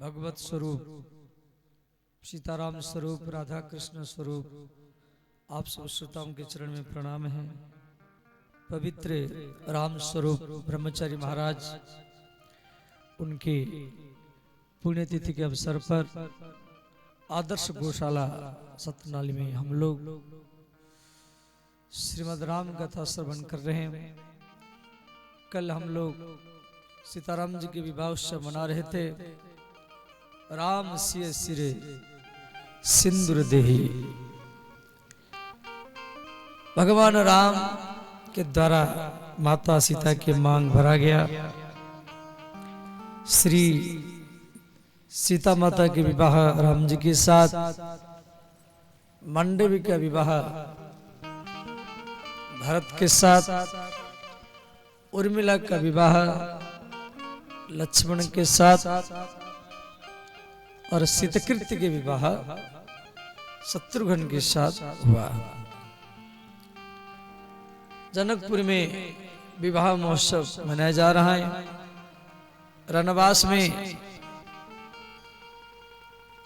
भगवत स्वरूप सीताराम स्वरूप राधा कृष्ण स्वरूप आप सब श्रोताओं के चरण में प्रणाम है। पवित्र राम स्वरूप ब्रह्मचारी महाराज उनके पुण्यतिथि के अवसर पर आदर्श गौशाला सतनाली में हम लोग श्रीमद् राम कथा श्रवण कर रहे हैं। कल हम लोग सीताराम जी के विवाह उत्सव मना रहे थे। राम सिय सिरे सिंदूर देहि, भगवान राम के द्वारा माता सीता के मांग भरा गया। श्री सीता माता के विवाह राम जी के साथ, मांडवी का विवाह भरत के साथ, उर्मिला का विवाह लक्ष्मण के साथ और शीतकृत्य के विवाह शत्रुघ्न के साथ हुआ। जनकपुर में विवाह महोत्सव मनाया जा रहा है। रनवास में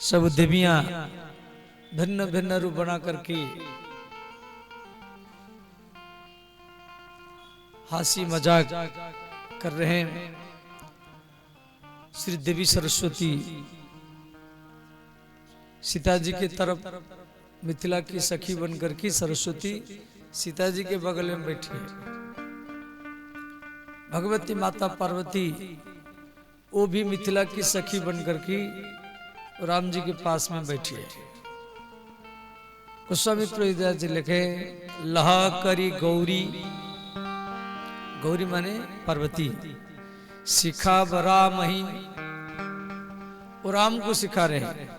सब देवियां भिन्न भिन्न रूप बना करके हंसी मजाक कर रहे हैं। श्री देवी सरस्वती सीता जी के तरफ मिथिला की सखी बनकर के सरस्वती सीता जी के बगल में बैठी है। भगवती माता पार्वती वो भी मिथिला की सखी बनकर के राम जी के पास में बैठी है। गोस्वामी तुलसीदास जी लिखे, लहा करी गौरी, गौरी माने पार्वती, सिखा राम ही, वो राम को सिखा रहे हैं।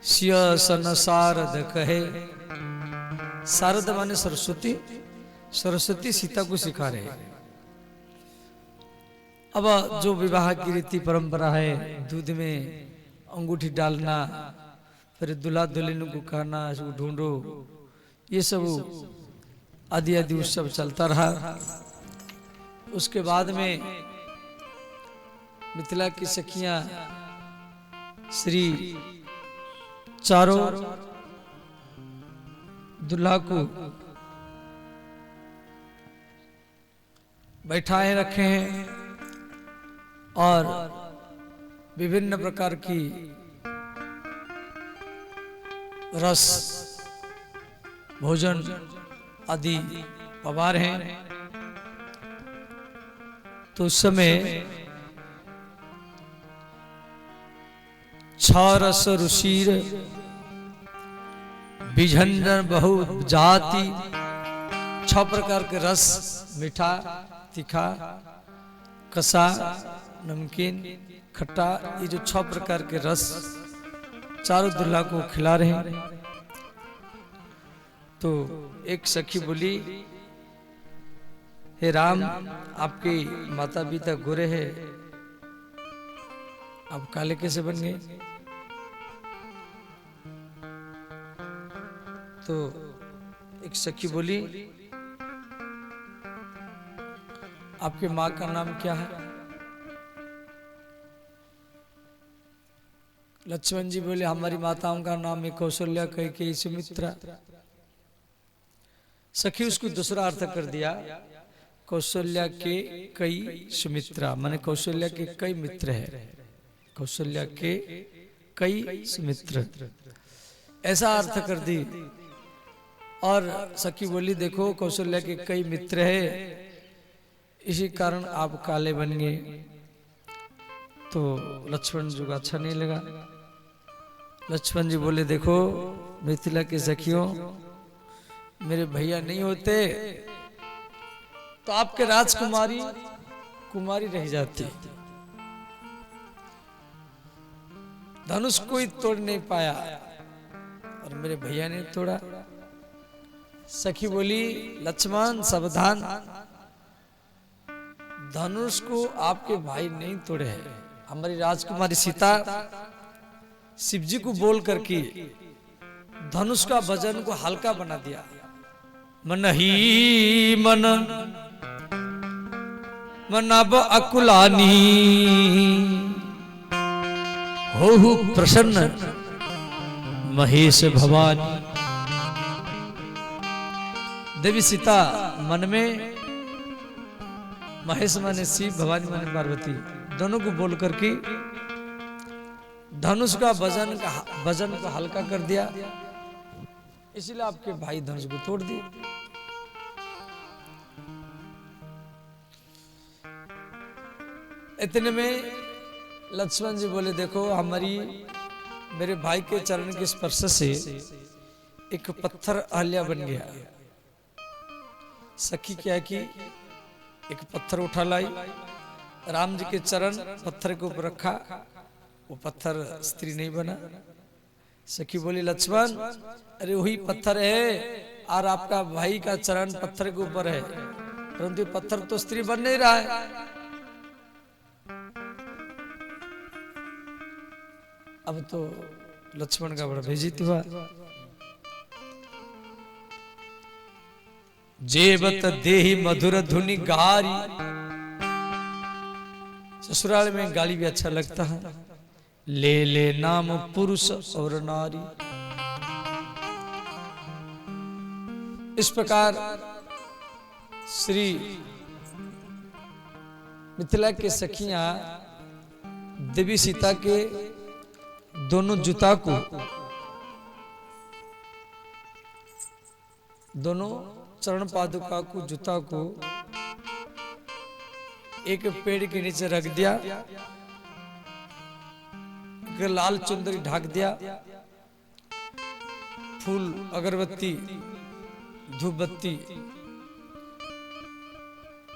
सिय सन शारद कहे, शारद माने सरस्वती, सरस्वती सीता को सिखा रहे हैं। अब जो विवाह की रीति परंपरा है, दूध में अंगूठी डालना, फिर दूल्हा दुल्हन को कहना इसको ढूंढो, ये सब आदि आदि उत्सव चलता रहा। उसके बाद में मिथिला की सखियां श्री चारों दूल्हा को बैठाए रखे हैं और विभिन्न प्रकार की रस भोजन आदि पवार हैं। तो उस समय छरस ऋषिर बिझंजन बहु जाति, 6 प्रकार के रस, मीठा, तीखा, कसा, नमकीन, खट्टा, ये जो 6 प्रकार के रस चारों दूल्हा को खिला रहे हैं। तो एक सखी बोली, हे राम, आपके माता पिता गोरे हैं, आप काले कैसे बन गए? तो एक सखी बोली, आपके माँ का नाम क्या है? लक्ष्मण जी बोले, हमारी माताओं का नाम है कौशल्या, कैकेयी, सुमित्रा। सखी उसको दूसरा अर्थ कर दिया, कौशल्या के कई सुमित्रा, माने कौशल्या के कई मित्र है, कौशल्या के कई सुमित्र, ऐसा अर्थ कर दी। और सखी बोली, देखो कौशल्या के कई मित्र है, इसी कारण आप काले बन गए। तो लक्ष्मण जी को अच्छा नहीं लगा। लक्ष्मण जी बोले, देखो मिथिला के सखियों, मेरे भैया नहीं होते तो आपके राजकुमारी कुमारी रह जाती, धनुष कोई तोड़ नहीं पाया और मेरे भैया ने तोड़ा। सखी बोली, लक्ष्मण सावधान, धनुष को आपके भाई नहीं तोड़े हैं। हमारी राजकुमारी सीता शिव जी को बोल करके धनुष का वजन को हल्का बना दिया। मन ही मन मनब अकुलानी होहु प्रसन्न महेश भवानी। देवी सीता मन में महेश माने शिव, भवानी माने पार्वती, दोनों को बोल करके धनुष का वजन को हल्का कर दिया, इसलिए आपके भाई धनुष को तोड़ दिए। इतने में लक्ष्मण जी बोले, देखो मेरे भाई के चरण के स्पर्श से एक पत्थर अहल्या बन गया। सखी क्या की एक पत्थर उठा लाई, राम जी के चरण पत्थर के ऊपर रखा, वो पत्थर स्त्री नहीं बना। सखी बोली, लक्ष्मण अरे वही पत्थर है और आपका भाई का चरण पत्थर के ऊपर है, परंतु पत्थर तो स्त्री बन नहीं रहा है। अब तो लक्ष्मण का बड़ा बेइज्जती हुआ। जेबत देहि मधुर धुनि गारी, ससुराल में गाली भी अच्छा लगता है। ले ले नाम पुरुष और नारी, इस प्रकार श्री मिथिला के सखियां देवी सीता के दोनों जूता को, दोनों चरण पादुका को, जूता को एक पेड़ के नीचे रख दिया, एक लाल चुंदरी ढाक दिया, फूल अगरबत्ती धूप बत्ती।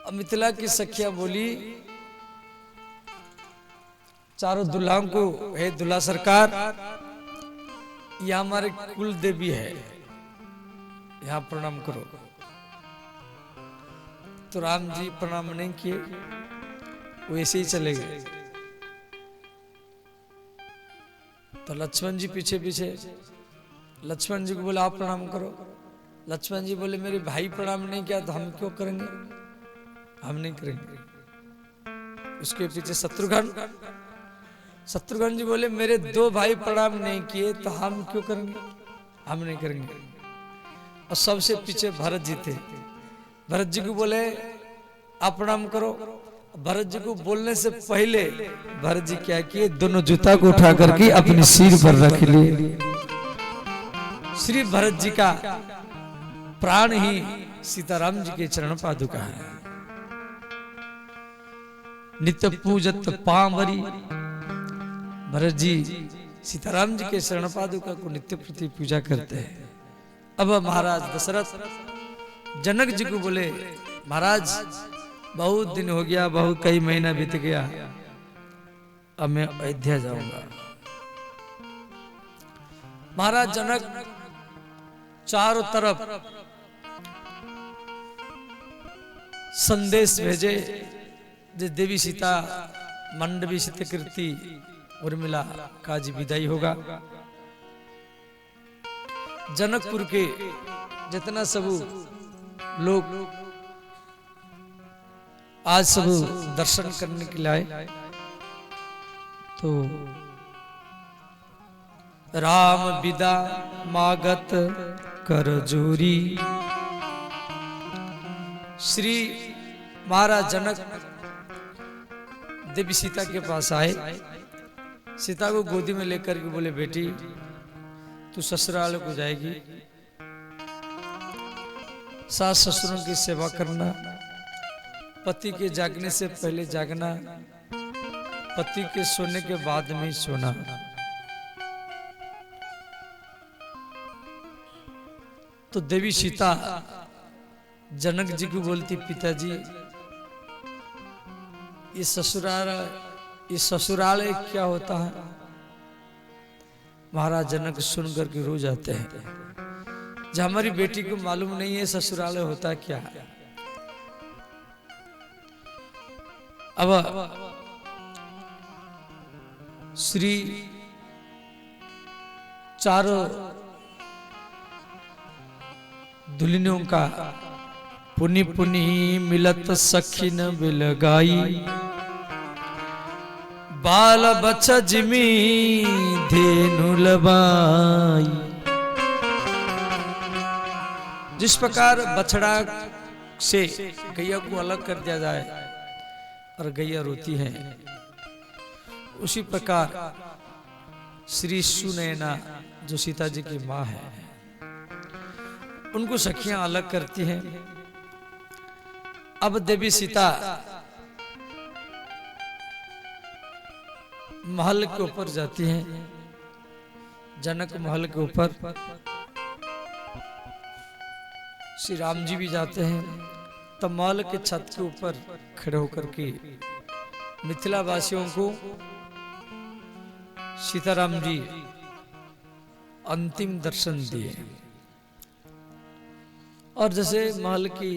अब मिथिला की सखियां बोली, चारों दुल्हाओं को, हे दुल्हा सरकार, यह हमारे कुल देवी है, यहां प्रणाम करो। तो राम जी प्रणाम नहीं किए, वो ऐसे ही चले गए। तो लक्ष्मण जी पीछे पीछे, लक्ष्मण जी को बोले आप प्रणाम करो। लक्ष्मण जी बोले मेरे भाई प्रणाम नहीं किया तो हम क्यों करेंगे, हम नहीं करेंगे। उसके पीछे शत्रुघ्न जी बोले मेरे दो भाई प्रणाम नहीं किए तो हम क्यों करेंगे, हम नहीं करेंगे। और सबसे पीछे भरत जी थे। भरत जी को बोले आप प्रणाम करो। भरत जी को बोलने से पहले भरत जी क्या किए, दोनों जूता को उठा करके अपने सिर पर रख लिए। श्री भरत जी का प्राण ही सीताराम जी के चरण पादुका है। नित्य पूजत पांवरी, भरत जी सीताराम जी के चरण पादुका को नित्य प्रति पूजा करते हैं। अब महाराज दशरथ जनक जी को बोले, महाराज बहुत दिन हो गया, बहुत कई महीना बीत गया, अब मैं अयोध्या जाऊंगा। महाराज जनक चारों तरफ संदेश भेजे, देवी सीता मंडवी शीतकृति उर्मिला का जी विदाई होगा। जनकपुर के जितना सब लोग आज सब दर्शन करने के लिए आए, तो राम विदा मागत कर जोरी। श्री महाराज जनक देवी सीता के पास आए, सीता को गोदी में लेकर के बोले बेटी तू ससुराल को जाएगी, सास ससुरों की सेवा करना, पति के जागने से पहले जागना, पति के सोने के बाद में सोना। तो देवी सीता जनक जी को बोलती पिताजी ये ससुराल क्या होता है। महाराज जनक सुन करके रो जाते हैं, जब हमारी बेटी को मालूम नहीं है ससुराल होता क्या है। अब श्री चारों दुल्हनों का पुनि पुनि मिलत सखिन बिलगाई, बाल बच्चा जिमी धेनु लबाई। जिस प्रकार बछड़ा से गैया को अलग कर दिया जाए और गैया रोती है, उसी प्रकार श्री सुनैना जो सीता जी की माँ है, उनको सखियां अलग करती हैं। अब देवी सीता महल के ऊपर जाती हैं, जनक महल के ऊपर श्री राम जी भी जाते हैं। तब महल के छत के ऊपर खड़े होकर के मिथिला वासियों को सीताराम जी अंतिम दर्शन दिए। और जैसे महल की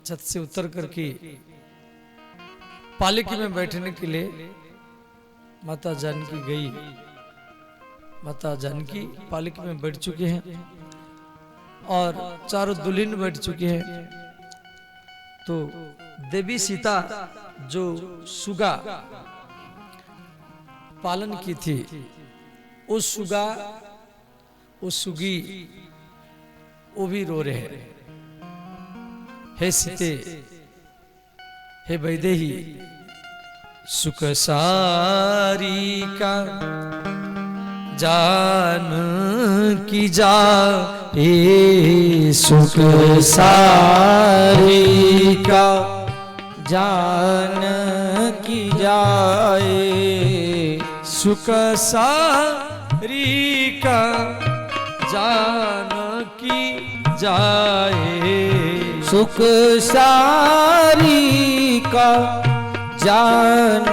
छत से उतर करके पालकी में बैठने के लिए माता जानकी गई, माता जानकी पालकी में बैठ चुके हैं और चारों दुल्हन बैठ चुके हैं। तो देवी सीता जो सुगा पालन की थी, उस सुगा, उस सुगी वो भी रो रहे हैं, हे सीते, हे वैदेही, सुख सारी का जान की जा, सुख सारी का जान की जाए, सुख सारी का जान की जाए, सुख सारी का जान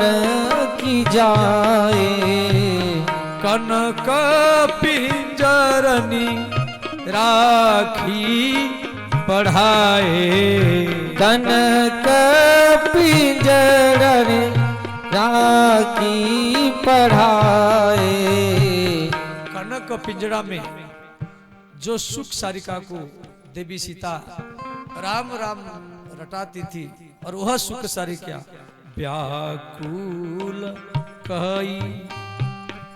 की जाए, कनक पिंजरनी राखी पढ़ाए, कनक पिंजरनी राखी पढ़ाए। कनक पिंजरा में जो सुख सारिका को देवी सीता राम राम रटाती थी, और वह सुख सारिका व्याकुल कही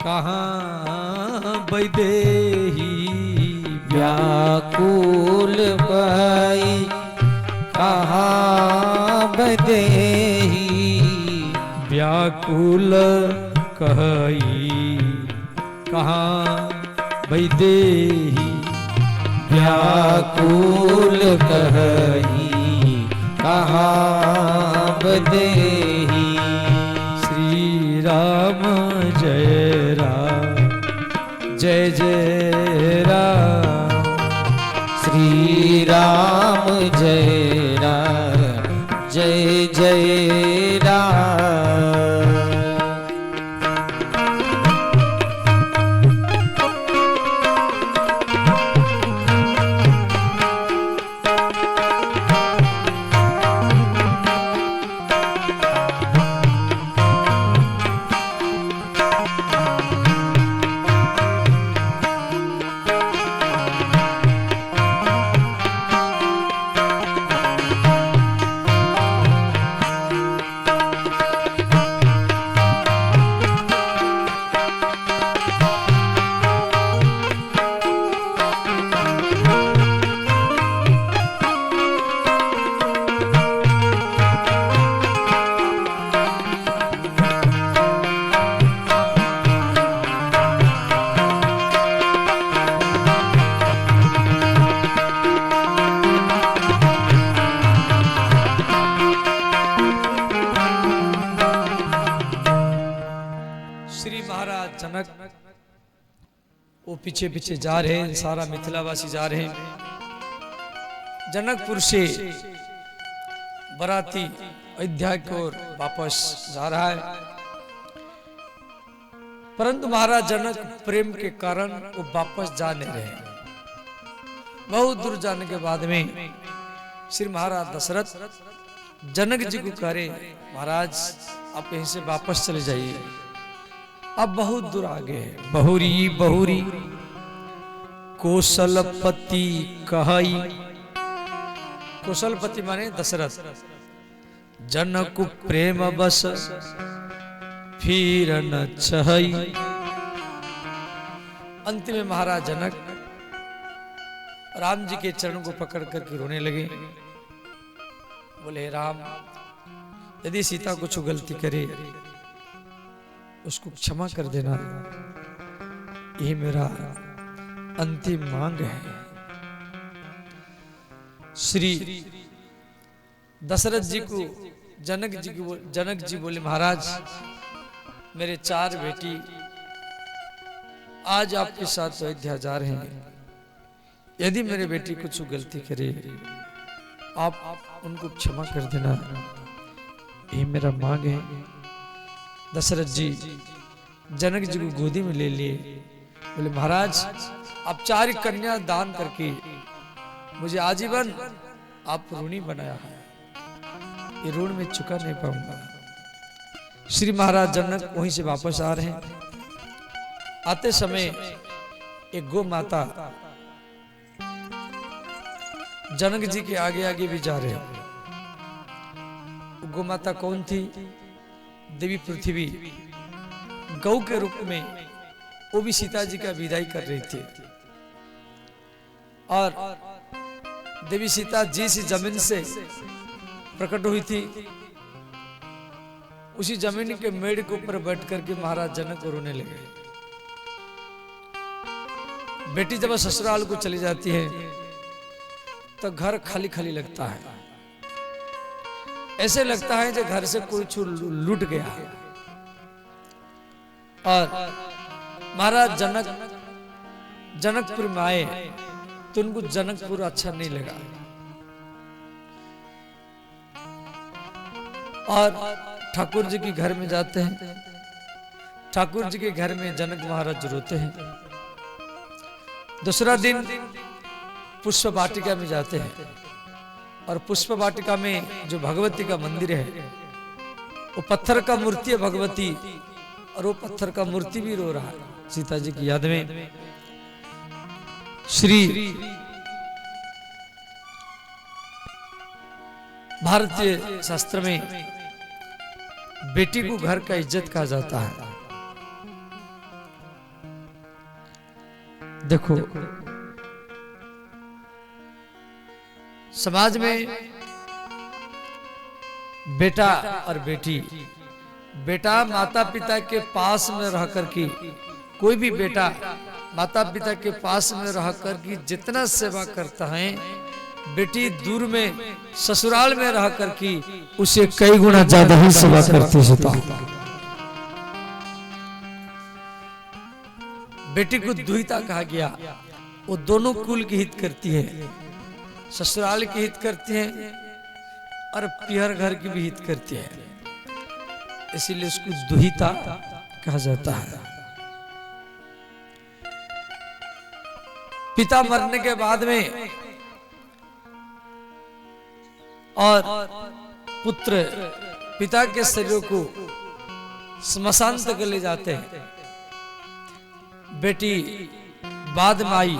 कहाँ वैदेही, व्याकुल कही कहाँ वैदेही, व्याकुल कही कहाँ वैदेही, व्याकुल कही कहाँ वैदेही। श्री राम जय राम, जय जय राम, श्री राम जय राम, जय जय राम। वो पीछे पीछे जा रहे हैं, सारा मिथिलावासी जा रहे हैं। जनकपुर से बराती अयोध्या की ओर वापस जा रहा है, परंतु महाराज जनक प्रेम के कारण वो वापस जा नहीं रहे। बहुत दूर जाने के बाद में श्री महाराज दशरथ जनक जी को कह रहे, महाराज आप यहीं से वापस चले जाइए, अब बहुत दूर आगे है। बहुरी बहुरी कौशलपति कहई, कौशलपति माने दशरथ, जनक प्रेम बस फिर न छहई। अंत में महाराज जनक राम जी के चरणों को पकड़ करके रोने लगे। बोले राम, यदि सीता कुछ गलती करे उसको क्षमा कर देना, यही मेरा अंतिम मांग है। श्री दशरथ जी को जनक जी बोले महाराज, मेरे 4 बेटी आज आपके साथ अयोध्या जा रहे हैं। यदि मेरे बेटी कुछ गलती करे आप उनको क्षमा कर देना, यही मेरा मांग है। दशरथ जी जनक जी को गोदी में ले लिए। बोले महाराज, आप 4 कन्या दान करके मुझे आजीवन आप ऋणी बनाया है, ये ऋण में चुका नहीं पाऊंगा। श्री महाराज जनक वहीं से वापस आ रहे हैं। आते समय एक गौ माता जनक जी के आगे आगे भी जा रहे हैं। गौ माता कौन थी? देवी पृथ्वी गौ के रूप में वो भी सीता जी का विदाई कर रही थी। और देवी सीता जिस जमीन से प्रकट हुई थी उसी जमीन के मेड़ के ऊपर बैठ करके महाराज जनक रोने लगे। बेटी जब ससुराल को चली जाती है तो घर खाली खाली लगता है। ऐसे लगता है कि घर से कोई लूट गया। और महाराज जनकपुर में आए तो उनको जनकपुर अच्छा नहीं लगा। और ठाकुर जी के घर में जाते हैं। ठाकुर जी के घर में जनक महाराज रोते हैं। दूसरा दिन पुष्प वाटिका में जाते हैं और पुष्प वाटिका में जो भगवती का मंदिर है वो पत्थर का मूर्ति है भगवती, और वो पत्थर का मूर्ति भी रो रहा है सीता जी की याद में। श्री भारतीय शास्त्र में बेटी को घर का इज्जत कहा जाता है। देखो समाज में बेटा और बेटी, बेटा माता पिता के पास में रह कर के, कोई भी बेटा माता पिता के पास में रह कर के जितना सेवा करता है, बेटी दूर में ससुराल में रह कर के उसे कई गुना ज्यादा ही सेवा करती है। बेटी को दुहिता कहा गया। वो दोनों कुल की हित करती है, ससुराल की हित करती है और पियर घर की भी हित करती है, इसीलिए उसको दुहिता कहा जाता है। पिता मरने के बाद में और पुत्र पिता के शरीर को स्मशान तक ले जाते हैं। बेटी बाद में आई,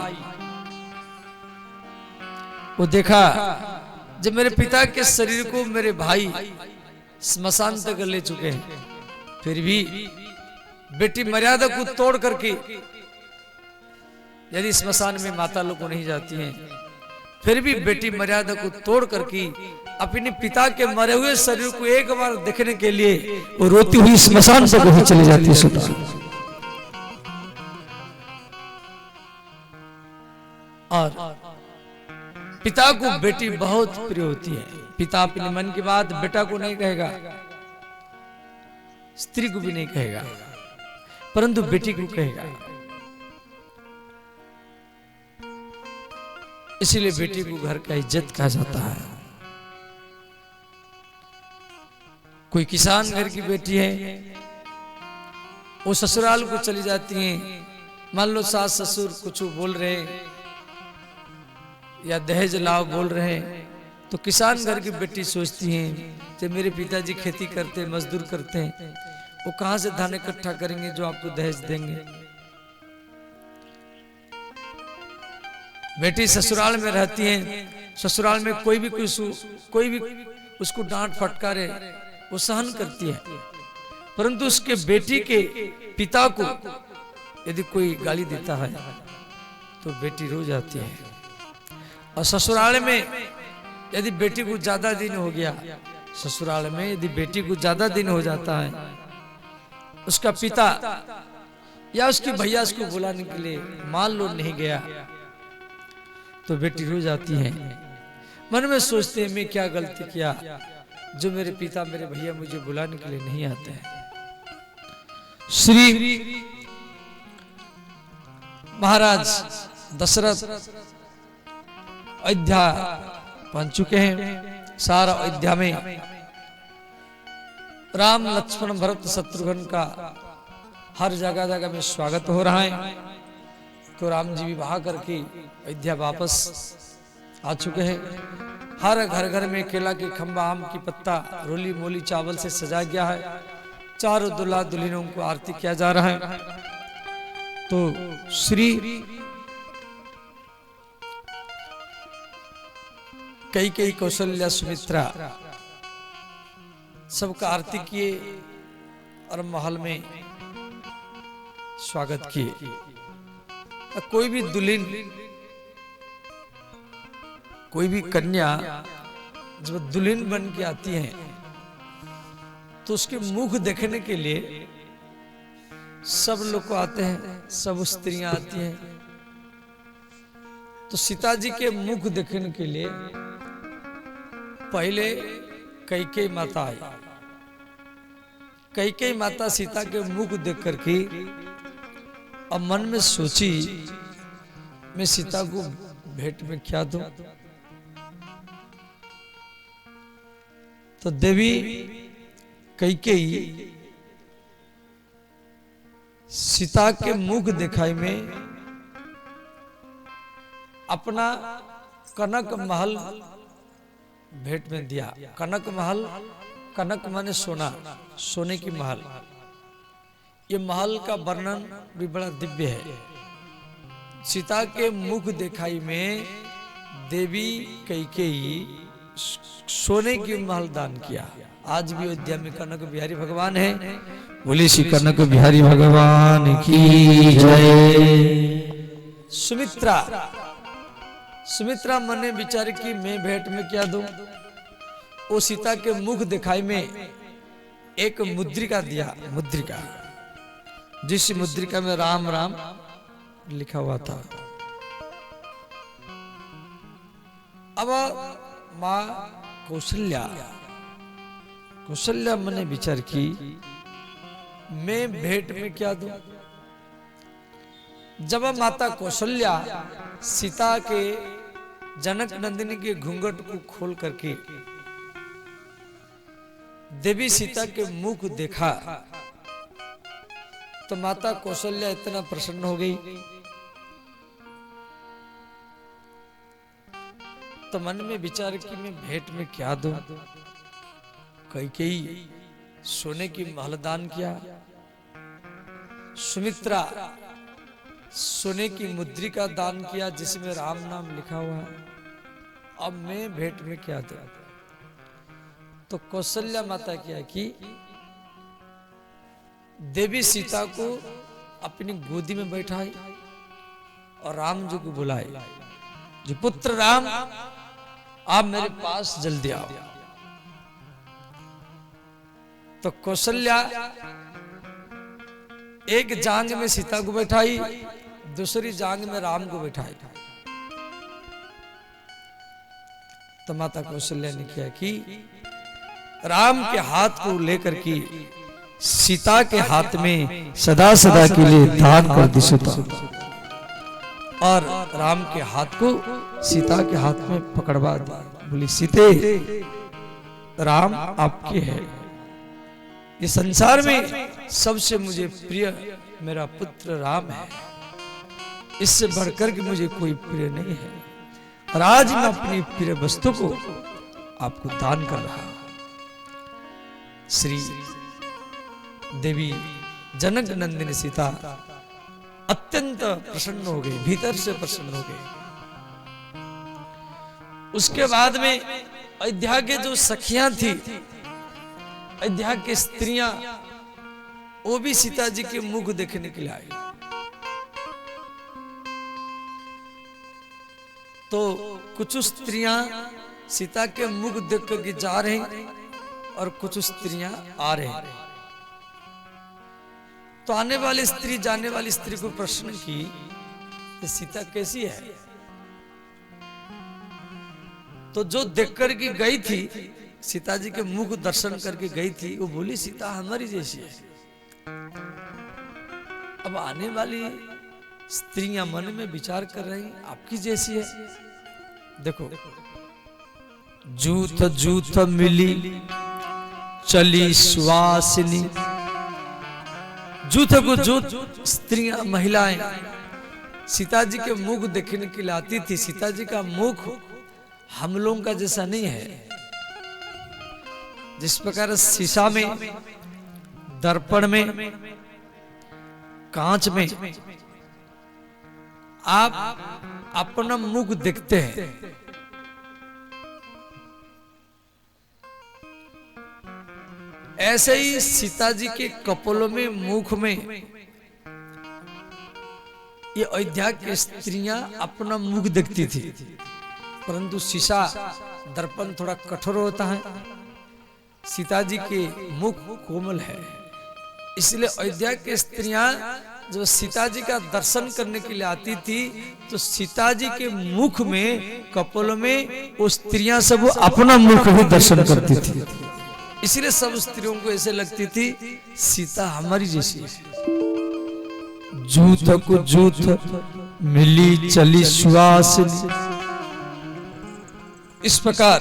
वो देखा जब मेरे पिता के शरीर को मेरे भाई स्मशान तक ले चुके हैं, फिर भी बेटी मर्यादा को तोड़ करके यदि स्मशान में माता लोग को नहीं जाती हैं, फिर भी बेटी मर्यादा को तोड़ करके अपने पिता के मरे हुए शरीर को एक बार देखने के लिए वो रोती हुई स्मशान तक ही चली जाती है। और पिता को बेटी बहुत प्रिय होती है। पिता अपने मन की बात बेटा को नहीं कहेगा, स्त्री को भी नहीं कहेगा, परंतु बेटी को कहेगा। इसीलिए बेटी को घर का इज्जत कहा जाता है। कोई किसान घर की बेटी है, वो ससुराल को चली जाती हैं। मान लो सास ससुर कुछ बोल रहे या दहेज लाभ बोल रहे हैं, तो किसान घर की बेटी सोचती हैं कि मेरे पिताजी खेती करते मजदूर करते हैं, वो कहां से धान इकट्ठा करेंगे जो आपको दहेज देंगे। बेटी ससुराल में रहती है, ससुराल में कोई भी उसको डांट फटकारे वो सहन करती है, परंतु उसके बेटी के पिता को यदि कोई गाली देता है तो बेटी रो जाती है। और ससुराल में यदि बेटी को ज्यादा दिन हो गया, ससुराल में यदि बेटी को ज्यादा दिन हो जाता है, उसका पिता या उसकी भैया उसको बुलाने के लिए मान लो नहीं गया, तो बेटी रो जाती है। मन में सोचते हैं मैं क्या गलती किया जो मेरे पिता मेरे भैया मुझे बुलाने के लिए नहीं आते हैं। श्री महाराज दशरथ अयोध्या पहुंच चुके हैं। सारा अयोध्या में राम लक्ष्मण भरत शत्रुघ्न का हर जगह जगह में स्वागत हो रहा है। तो राम जी विवाह करके अयोध्या वापस आ चुके हैं। हर घर घर में केला के खंबा, आम की पत्ता, रोली मोली चावल से सजा गया है। चारों दुल्हा दुल्हनों को आरती किया जा रहा है। तो श्री कई कौशल्या सुमित्रा सबका आरती किए और महल में स्वागत किए। कोई भी दुल्हन, कोई भी कन्या जब दुल्हन बन के आती है तो उसके मुख देखने के लिए सब लोग आते हैं, सब स्त्रियां आती हैं। तो सीता जी के मुख देखने के लिए पहले कैकेयी माता आई। कैकेयी माता सीता के मुख देख करके अब मन में सोची मैं सीता को भेंट में क्या दूं। तो देवी कैकेयी सीता के मुख दिखाई में अपना कनक महल भेंट में दिया। कनक महल, कनक माने सोना, सोने की महल। ये महल का वर्णन भी बड़ा दिव्य है। सीता के मुख दिखाई में देवी कैकेयी सोने की महल दान किया। आज भी अयोध्या में कनक बिहारी भगवान है। बोली श्री कनक बिहारी भगवान की जय। सुमित्रा, सुमित्रा मने विचार की मैं भेंट में क्या दूं। वो सीता के मुख दिखाई में एक मुद्रिका दिया, मुद्रिका, जिस मुद्रिका में राम राम लिखा हुआ था। अब मां कौशल्या, कौशल्या मैंने विचार की मैं भेंट में क्या दूं। जब माता कौशल्या सीता के जनक नंदिनी के घूंघट को खोल करके देवी सीता के मुख देखा तो माता कौशल्या इतना प्रसन्न हो गई। तो मन में विचार कि मैं भेंट में क्या दूं। कैकेयी सोने की महल दान किया, सुमित्रा सोने की मुद्रिका दान किया जिसमें राम नाम लिखा हुआ है। अब मैं भेंट में क्या दूं। तो कौशल्या माता क्या की देवी सीता को अपनी गोदी में बैठाई और राम जी को बुलाई, जो पुत्र राम आप मेरे पास जल्दी आओ। तो कौशल्या एक जांग में सीता को बैठाई, दूसरी जांग में राम को बैठाई। तो माता कौशल्या ने किया कि राम के हाथ को लेकर के सीता के हाथ में सदा सदा के लिए दान कर दी सीता, और राम के हाथ को सीता के हाथ में पकड़वा दी। बोली सीते राम आपके है। ये संसार में सबसे मुझे प्रिय मेरा पुत्र राम है, इससे बढ़कर के मुझे कोई प्रिय नहीं है। और आज मैं अपनी प्रिय वस्तु को आपको दान कर रहा हूं। श्री देवी जनक नंदिनी सीता अत्यंत प्रसन्न हो गई, भीतर से प्रसन्न हो गई। उसके बाद में अयोध्या के जो सखियां थी, अयोध्या की स्त्रियां वो भी सीता जी के मुख देखने के लिए आई। तो कुछ स्त्रियां सीता के मुख देख कर जा रही और कुछ स्त्रियां आ रही। तो आने वाली स्त्री जाने वाली स्त्री को प्रश्न की, सीता कैसी है? तो जो देखकर की गई थी, सीता जी के मुख दर्शन करके गई थी, वो बोली सीता हमारी जैसी है। अब आने वाली स्त्रियां मन में विचार कर रही आपकी जैसी है। देखो, जूथ जूथ मिली चली सुवासिनी। जूथ को जूथ स्त्रियां महिलाएं सीता जी के मुख देखने के लिए आती थी। सीता जी का मुख हम लोगों का जैसा नहीं है। जिस प्रकार शीशा में, दर्पण में, कांच में आप अपना मुख देखते हैं, ऐसे ही सीता जी के कपोलों में, मुख में ये अयोध्या की स्त्रियां अपना मुख देखती थी। परंतु शीशा, दर्पण थोड़ा कठोर होता है, सीता जी के मुख कोमल है। इसलिए अयोध्या की स्त्रियां जब सीता जी का दर्शन करने के लिए आती थी, तो सीता जी के मुख में, कपोलों में वो स्त्रियां सब अपना मुख ही दर्शन करती थी। इसलिए सब स्त्रियों को ऐसे लगती थी सीता हमारी जैसी है। जूथ को जूथ मिली चली सुवासिनी। इस प्रकार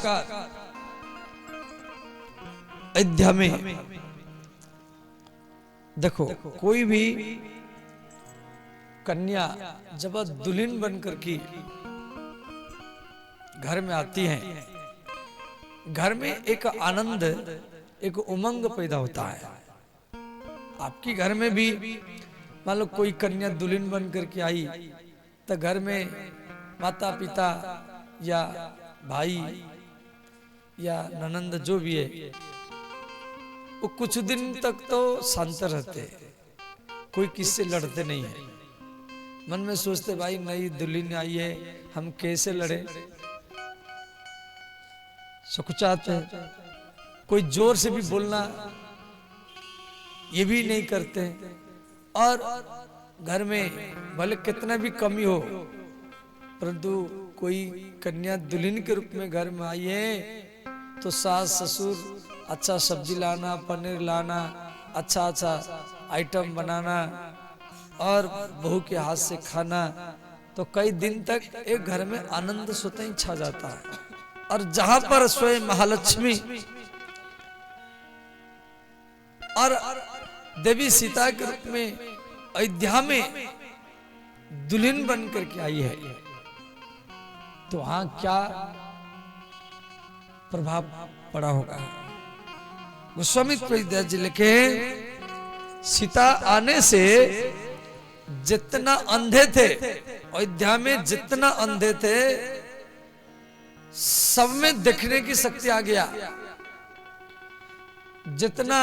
अयोध्या में देखो, कोई भी कन्या जब दुल्हन बनकर की घर में आती हैं, घर में एक आनंद, एक उमंग पैदा होता है। आपकी घर में भी मान लो कोई कन्या दुल्हन बनकर के आई, तो घर में माता पिता या भाई या ननंद जो भी है, वो कुछ दिन तक तो शांत रहते, कोई किससे लड़ते नहीं है। मन में सोचते भाई नई दुल्हन आई है, हम कैसे लड़े, सकुचाते। कोई जोर से भी बोलना ये भी नहीं करते। और घर में भले कितना भी कमी हो, परंतु कोई कन्या दुल्हन के रूप में घर में आई है, तो सास ससुर अच्छा सब्जी लाना, पनीर लाना, अच्छा अच्छा आइटम बनाना और बहू के हाथ से खाना, तो कई दिन तक एक घर में आनंद स्वतः ही छा जाता है। और जहां पर स्वयं महालक्ष्मी और देवी सीता के रूप में अयोध्या में दुल्हन बन करके आई है, तो वहां क्या प्रभाव पड़ा होगा। गोस्वामी तुलसीदास जी लिखे, सीता आने से जितना अंधे थे अयोध्या में, जितना अंधे थे सब में देखने की शक्ति आ गया। जितना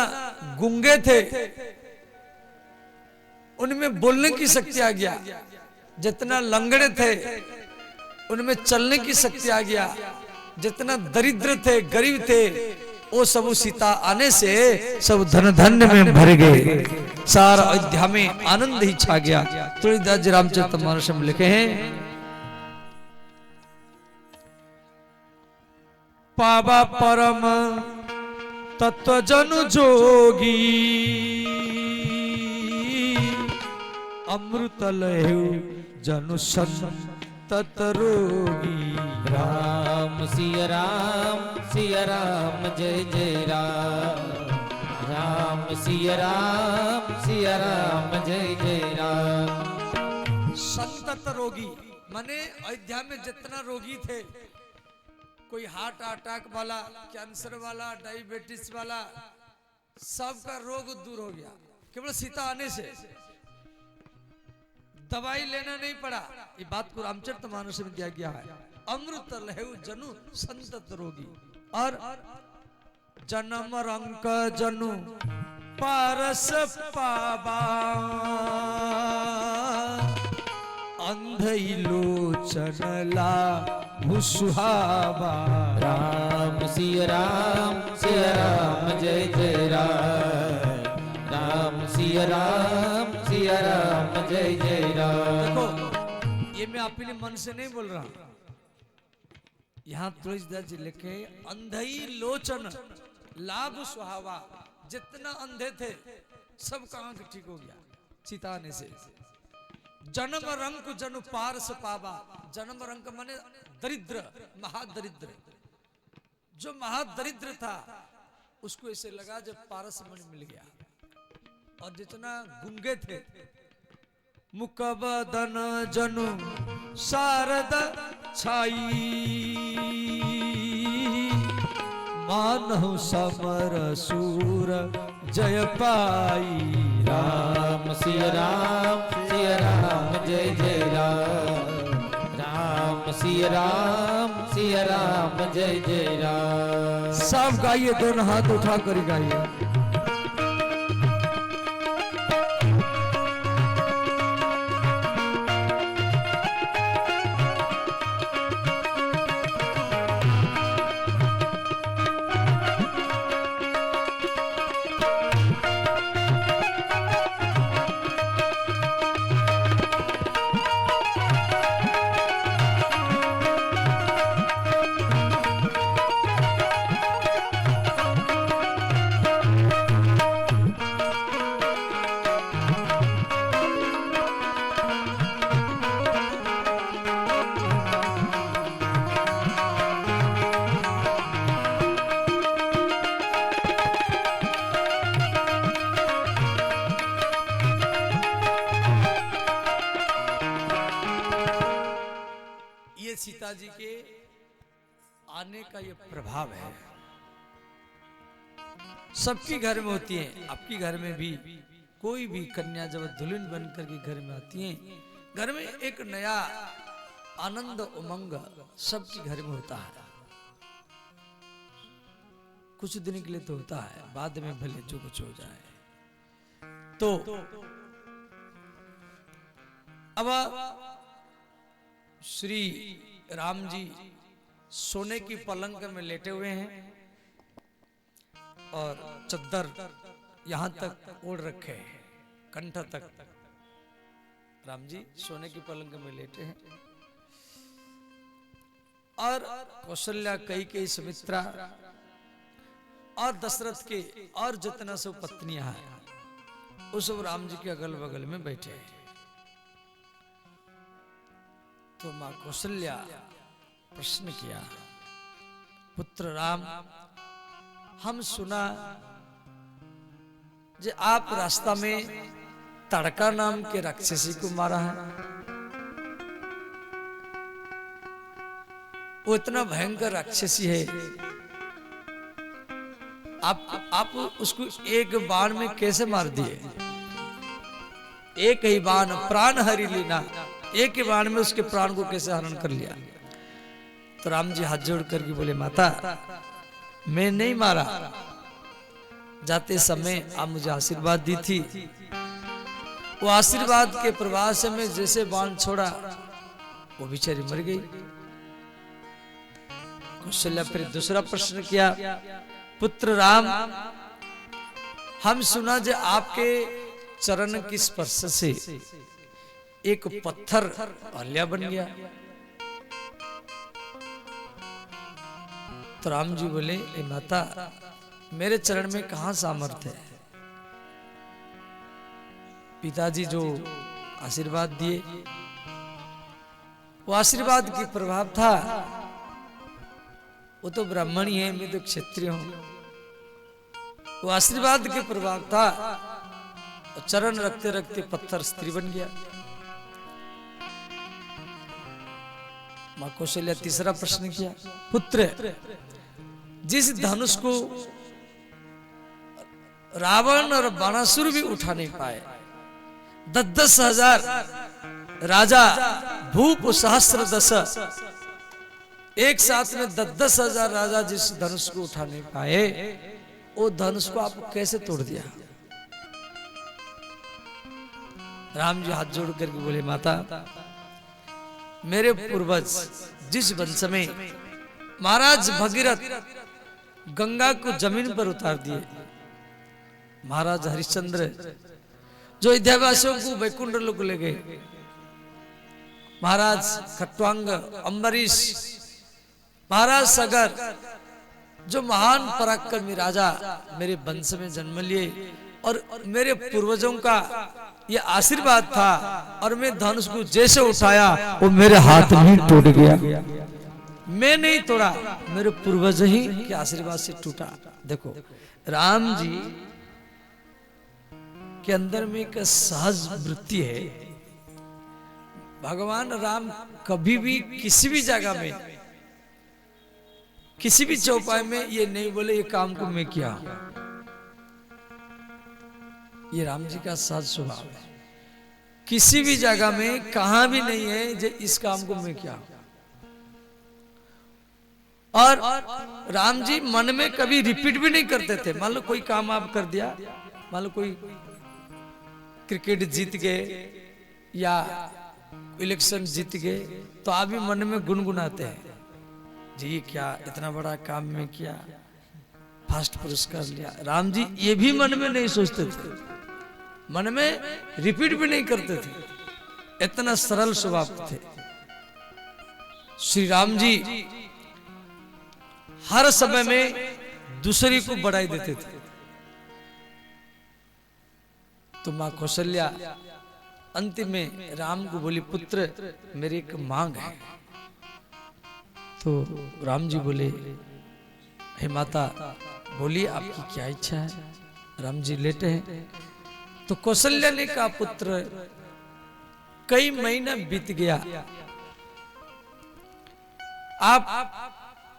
गूंगे थे उनमें बोलने की शक्ति आ गया। जितना लंगड़े थे उनमें चलने की शक्ति आ गया। जितना दरिद्र थे, गरीब थे, वो सब सीता आने से सब धन धन्य में भर गए। सारा अयोध्या में आनंद ही छा गया। तुलसीदास जी रामचरितमानस में लिखे हैं, पावा परम तत्व जनु जोगी, अमृत लहु जनु संतत रोगी। राम सिया राम जय जय राम। राम सिया राम जय जय राम। संतत रोगी माने अयोध्या में जितना रोगी थे, कोई हार्ट अटैक वाला, कैंसर वाला, डायबिटीज वाला, सबका रोग दूर हो गया केवल सीता आने से। दवाई लेना नहीं पड़ा। ये बात को रामचरितमानस में दिया गया है। अमृत लहु जनु संतत रोगी। और जन्म रंक जनु पारस पाबा अंधई लोचन लाभु सुहावा। राम सिया राम जय जय राम। राम सिया राम जय जय राम। देखो ये मैं अपने मन से नहीं बोल रहा, यहाँ तुलसीदास जी लिखे अंधई लोचन लाभ सुहावा। जितना अंधे थे सबका आंख ठीक हो गया चिताने से। जन्म रंक जनु पारस पावा। जन्म रंक माने दरिद्र, महादरिद्र। जो महादरिद्र था उसको ऐसे लगा जब पारस मन मिल गया। और जितना गुंगे थे मुकबदन जनु शारद छाई मानहु समर सूर जय पाई। राम सिया राम जय जय राम। राम सिया राम जय जय राम। सब गाइए, दोनों हाथ उठा कर गाइए। सीता जी के आने का ये प्रभाव है। सबकी घर में होती है, आपकी घर में भी कोई भी कन्या जब दुल्हन बनकर के घर में आती है, घर में एक नया आनंद उमंग सबके घर में होता है। कुछ दिन के लिए तो होता है, बाद में भले जो कुछ हो जाए। तो अब श्री राम जी सोने की पलंग में लेटे हुए हैं और चद्दर यहां तक ओढ़ रखे हैं, कंठ तक। राम जी सोने की पलंग में लेटे हैं और कौशल्या, कैकेयी, सुमित्रा और दशरथ के और जितना सब पत्नियां हैं वो सब राम जी के अगल बगल में बैठे हैं। तो मां कौशल्या प्रश्न किया, पुत्र राम, हम सुना जे आप रास्ता में तड़का नाम के राक्षसी को मारा है। वो इतना भयंकर राक्षसी है, आप उसको एक बाण में कैसे मार दिए? एक ही बाण प्राण हरि लीना, एक ही बाण में उसके प्राण को कैसे हरण कर लिया? तो राम जी हाथ जोड़ करके बोले, माता मैं नहीं मारा, जाते समय आप मुझे आशीर्वाद दी थी, वो आशीर्वाद के प्रभाव से मैं जैसे बाण छोड़ा वो बेचारी मर गई। कौशल्या फिर दूसरा प्रश्न किया, पुत्र राम, हम सुना जो आपके चरण की स्पर्श से एक पत्थर अहल्या बन गया। तो राम जी बोले, ए माता, मेरे चरण में कहां सामर्थ्य है? पिताजी जो आशीर्वाद दिए वो आशीर्वाद की प्रभाव था। वो तो ब्राह्मण ही है, मैं तो क्षत्रिय हूं। वो आशीर्वाद के प्रभाव था और चरण रखते रखते पत्थर स्त्री बन गया। मां कौशल्या तीसरा प्रश्न किया, पुत्र, जिस धनुष को रावण और बाणासुर भी उठा नहीं पाए, 10,000 राजा भूप सहस्र दस, एक साथ में 10,000 राजा जिस धनुष को उठा नहीं पाए, वो धनुष को आप कैसे तोड़ दिया? राम जी हाथ जोड़ करके बोले, माता मेरे पूर्वज जिस वंश में महाराज भगीरथ गंगा को जमीन पर उतार दिए, महाराज हरिश्चंद्र जो अयोध्यावासियों को वैकुंठ लोक ले गए, महाराज खट्वांग, अम्बरीश, महाराज सगर जो महान पराक्रमी राजा मेरे वंश में जन्म लिए और मेरे पूर्वजों का ये आशीर्वाद था, और मैं धनुष को जैसे उठाया वो मेरे हाथ में टूट गया। मैं नहीं तोड़ा, मेरे पूर्वज ही के आशीर्वाद से टूटा। देखो राम जी के अंदर में एक सहज वृत्ति है। भगवान राम कभी भी किसी भी जगह में, किसी भी चौपाई में ये नहीं बोले ये काम को मैं किया। ये राम जी का सहज स्वभाव है। किसी भी जगह में कहां भी नहीं है जो इस काम को मैं किया। और राम जी मन में कभी रिपीट भी नहीं करते थे। मान लो कोई काम आप कर दिया, मान लो कोई क्रिकेट जीत गए या इलेक्शन जीत गए, तो आप भी मन में गुनगुनाते हैं, जी क्या इतना बड़ा काम में किया, फर्स्ट पुरस्कार लिया। राम जी ये भी मन में नहीं सोचते थे, मन में रिपीट भी नहीं करते थे, इतना सरल स्वभाव थे श्री राम जी। हर समय में दूसरे को बढ़ाई देते थे। तो मां कौशल्या अंतिम में राम को बोली, पुत्र मेरी एक मांग है। तो राम जी बोले, हे माता बोलिए आपकी क्या इच्छा है। राम जी लेटे हैं। तो कौशल्या ने कहा, पुत्र कई महीना बीत गया, आप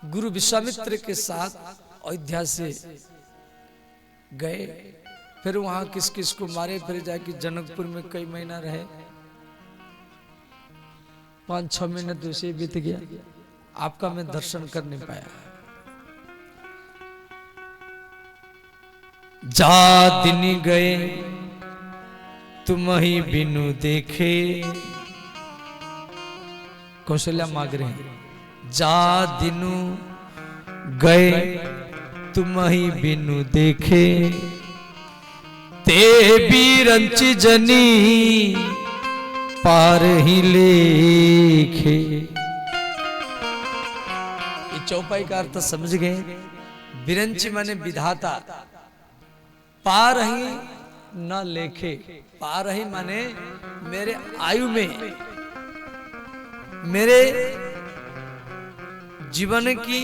गुरु विश्वामित्र के साथ अयोध्या से गए, फिर वहां किस किस को मारे, फिर जाके जनकपुर में कई महीना रहे, 5-6 महीने तो उसे बीत गया, आपका मैं दर्शन कर नहीं पाया। जा दिन गए तुम ही बिनु देखे, कौशल्या मांग रहे हैं, जा दिनु गए तुम ही बिनु देखे, ते बीरंच जनी पार ही लेखे। ये चौपाई का अर्थ समझ गए। बिरंच माने विधाता, पार ही न लेखे। पार ही माने मेरे आयु में, मेरे जीवन की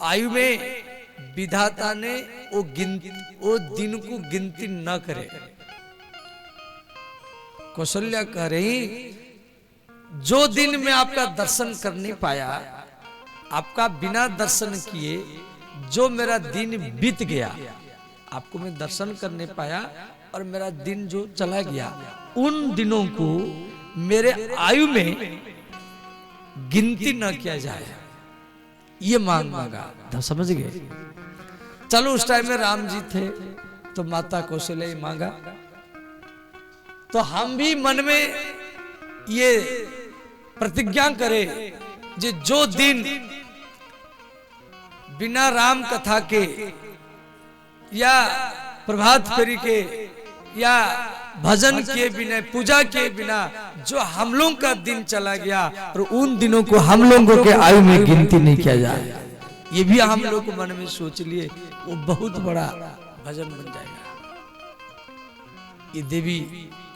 आयु में विधाता ने वो दिन को गिनती न करे। कौशल्या कह रही, जो दिन में आपका दर्शन कर नहीं पाया, आपका बिना दर्शन किए जो मेरा दिन बीत गया, आपको मैं दर्शन कर नहीं पाया और मेरा दिन जो चला गया, उन दिनों को मेरे आयु में गिनती न किया जाए, ये मांग मांगा। समझ गए। चलो उस टाइम में राम जी थे तो माता कौशल्या मांगा, तो हम भी मन में ये प्रतिज्ञा करें कि जो दिन बिना राम कथा के या प्रभात फेरी के या भजन के बिना, पूजा के बिना जो हम लोग का दिन चला गया, और उन दिनों को हम लोगों के आयु में गिनती नहीं किया जाए, ये भी हम लोग को मन में सोच लिए, वो बहुत बड़ा भजन बन जाएगा। ये देवी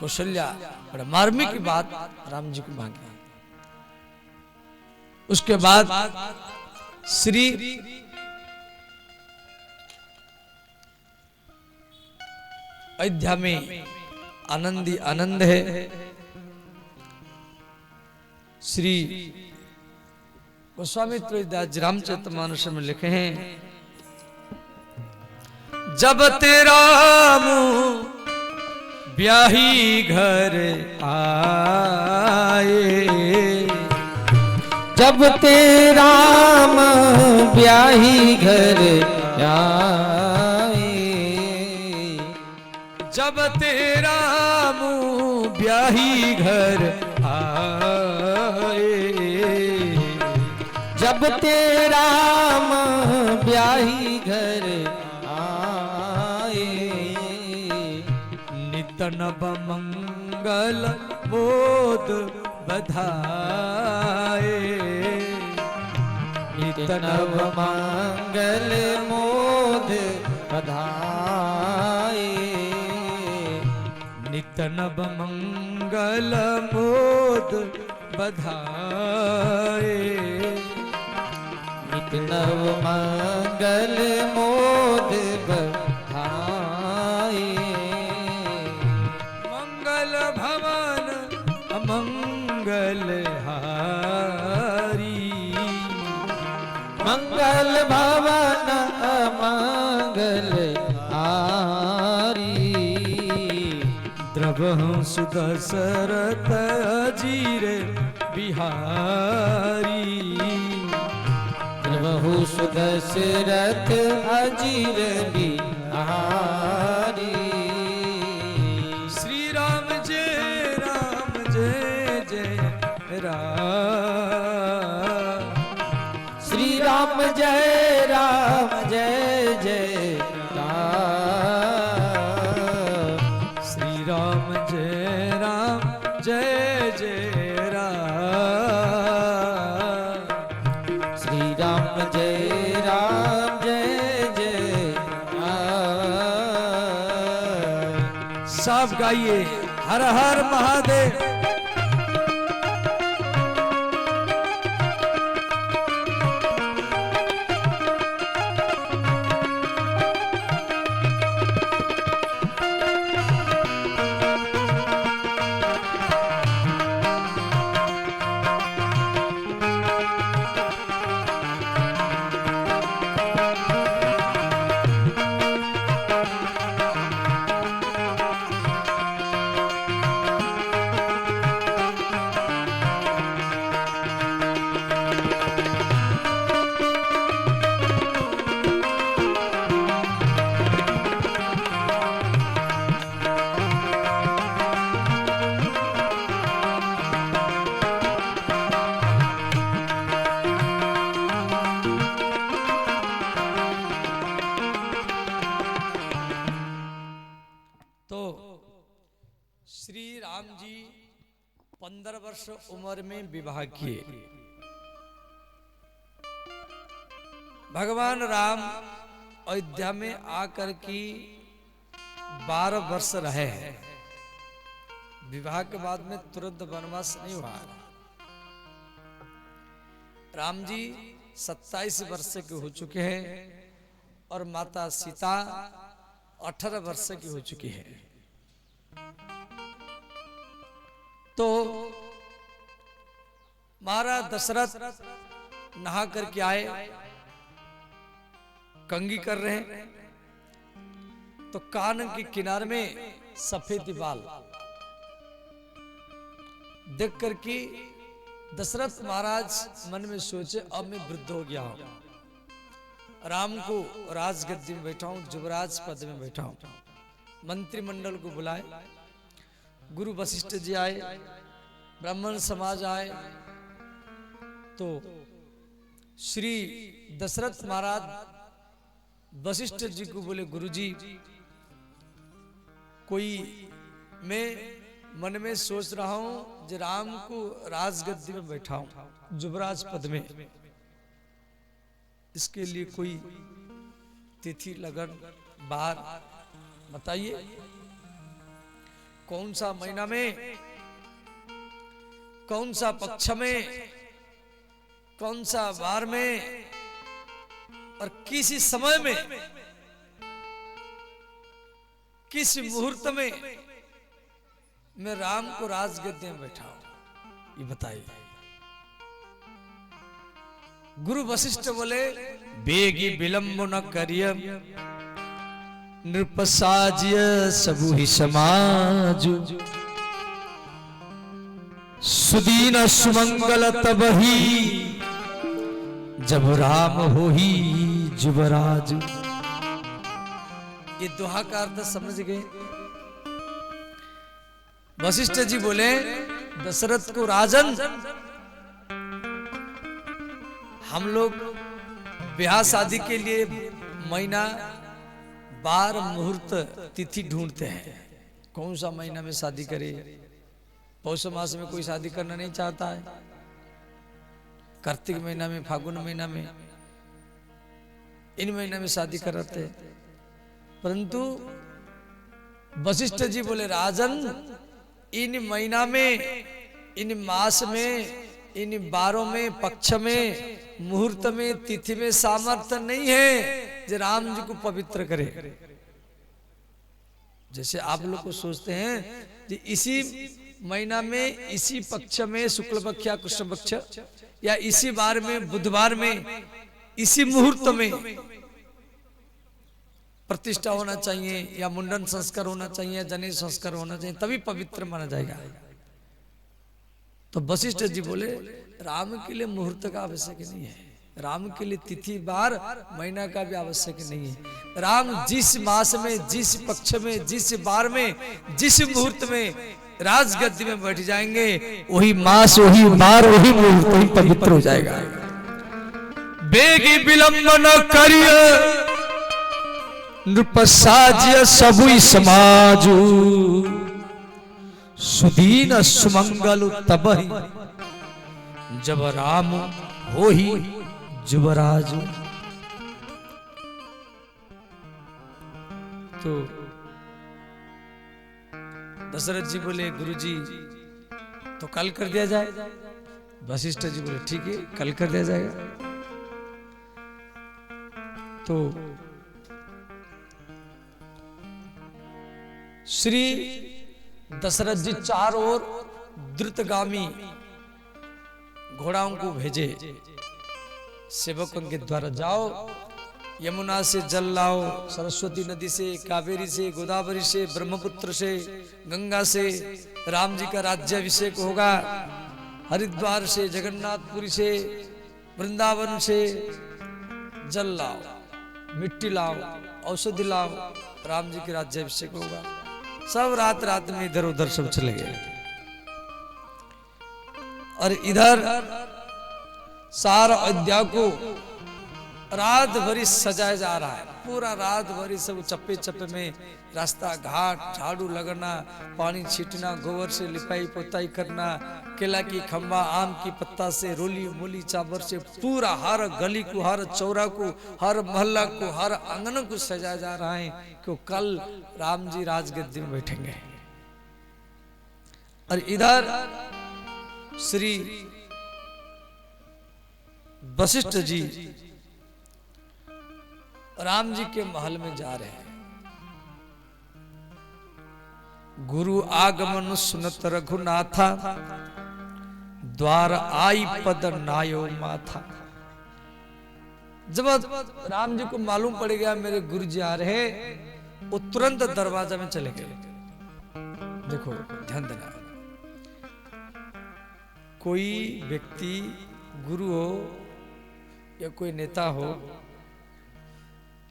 कौशल्या बड़ा मार्मिक बात राम जी को मांगी। उसके बाद श्री अयोध्या में आनंद ही आनंद है। श्री गोस्वामी तुलसीदास रामचरितमानस में लिखे हैं, जब तेरा मुंह ब्याही घर आए, जब तेरा मुंह ब्याही घर आए, जब तेरा मुंह ब्याही घर आए। जब ते राम ब्याही घर आए। नित नव मंगल मोद बधाए। नित नव मंगल मोद बधाए। नित नव मंगल मोद बधाए। नित नव मंगल मोद बधाए। मंगल भवन अमंगल हारी। मंगल भवन अमंगल हारी। द्रवहु सुदशरथ अजीर बिहारी। द्रवहु सुदशरथ अजीर बिहारी। श्री राम जय जय राम। श्री राम जय जय राम। श्री राम जय जय राम। श्री राम जय जय राम। सब गाइए हर हर महादेव। श्री राम जी 15 वर्ष उम्र में विवाह किए। भगवान राम अयोध्या में आकर की 12 वर्ष रहे हैं। विवाह के बाद में तुरंत वनवास नहीं हुआ। राम जी 27 वर्ष के हो चुके हैं और माता सीता 18 वर्ष की हो चुकी है। तो महाराज दशरथ नहा करके आए, कंघी कर रहे हैं, तो कान के किनारे में सफेद बाल देख करके दशरथ महाराज मन में सोचे अब मैं वृद्ध हो गया हूं, राम को राजगद्दी में बैठा हूं, युवराज पद में बैठा हूं। मंत्रिमंडल को बुलाए, गुरु वशिष्ठ जी आए, ब्राह्मण समाज आए। तो श्री दशरथ महाराज वशिष्ठ जी को बोले, गुरुजी कोई मैं मन में सोच रहा हूं जो राम को राजगद्दी में बैठाऊं, युवराज पद में, इसके लिए कोई तिथि लगन बार बताइए, कौन सा महीना में, कौन सा पक्ष में, कौन सा वार में और किसी समय में, किस मुहूर्त में मैं राम को राजगद्दी में बैठाऊं, ये बताइए। गुरु वशिष्ठ बोले, बेगी विलंब न करिय, नृपसाज्य सबु ही समाज, सुदीन सुमंगल तब ही जब राम हो ही युवराज। ये दोहा का अर्थ समझ गए। वशिष्ठ जी बोले दशरथ को, राजन हम लोग ब्याह शादी के लिए महीना बार मुहूर्त तिथि ढूंढते हैं, कौन सा महीना में शादी करे। पौष मास में कोई शादी करना नहीं चाहता है, कार्तिक महीना में, फागुन महीना में, इन महीना में शादी कराते हैं। परंतु वशिष्ठ जी बोले राजन, इन महीना में, इन मास में, इन बारों में, पक्ष में, मुहूर्त में, तिथि में सामर्थ्य नहीं है जो राम जी को पवित्र करे। जैसे आप लोग को सोचते हैं कि इसी महीना में, इसी पक्ष में, शुक्ल पक्ष या कृष्ण पक्ष, या इसी बार में, बुधवार में, इसी मुहूर्त में प्रतिष्ठा होना चाहिए, या मुंडन संस्कार होना चाहिए, या जनेऊ संस्कार होना चाहिए, तभी पवित्र माना जाएगा। तो वशिष्ठ जी बोले राम के लिए मुहूर्त का आवश्यक नहीं है, राम के लिए तिथि बार महीना का भी आवश्यक नहीं है। राम जिस मास में, जिस पक्ष में, जिस बार में, जिस मुहूर्त में राजगद्दी में बैठ जाएंगे, वही मास, वही बार, वही मुहूर्त, वही पवित्र हो जाएगा। बेगी विलंब न करिए नृप साज्य सबुई समाजू, सुदीन सुमंगल तबहि जब राम हो ही जुबराजू। तो दशरथ जी बोले गुरुजी तो कल कर दिया जाए। वशिष्ठ जी बोले ठीक है, कल कर दिया जाएगा। तो श्री दशरथ जी चारों ओर द्रुतगामी घोड़ाओं को भेजे, सेवकों के द्वारा जाओ, यमुना से जल लाओ, सरस्वती नदी से, कावेरी से, गोदावरी से, ब्रह्मपुत्र से, गंगा से राम जी का राज्याभिषेक होगा। हरिद्वार से, जगन्नाथपुरी से, वृंदावन से जल लाओ, मिट्टी लाओ, औषधि लाओ, राम जी के राज्याभिषेक होगा। सब रात रात में इधर उधर सब चले गए। और इधर सारा अयोध्या को रात भरी सजाया जा रहा है, पूरा रात भरी सब चप्पे चप्पे में रास्ता घाट झाड़ू लगना, पानी छीटना, गोबर से लिपाई पोताई करना, केला की खंबा, आम की पत्ता से, रोली मूली चाबर से पूरा हर गली को, हर चौरा को, हर मोहल्ला को, हर आंगन को सजाया जा रहा है कि कल राम जी राजगद्दी में बैठेंगे। और इधर श्री वशिष्ठ जी राम जी के महल में जा रहे हैं। गुरु आगमन सुनत रघुनाथा, द्वार आई पद नायो माथा। जब राम जी को मालूम पड़ गया मेरे गुरु जी आ रहे, वो तुरंत दरवाजा में चले गए। देखो ध्यान देना, कोई व्यक्ति गुरु हो या कोई नेता हो,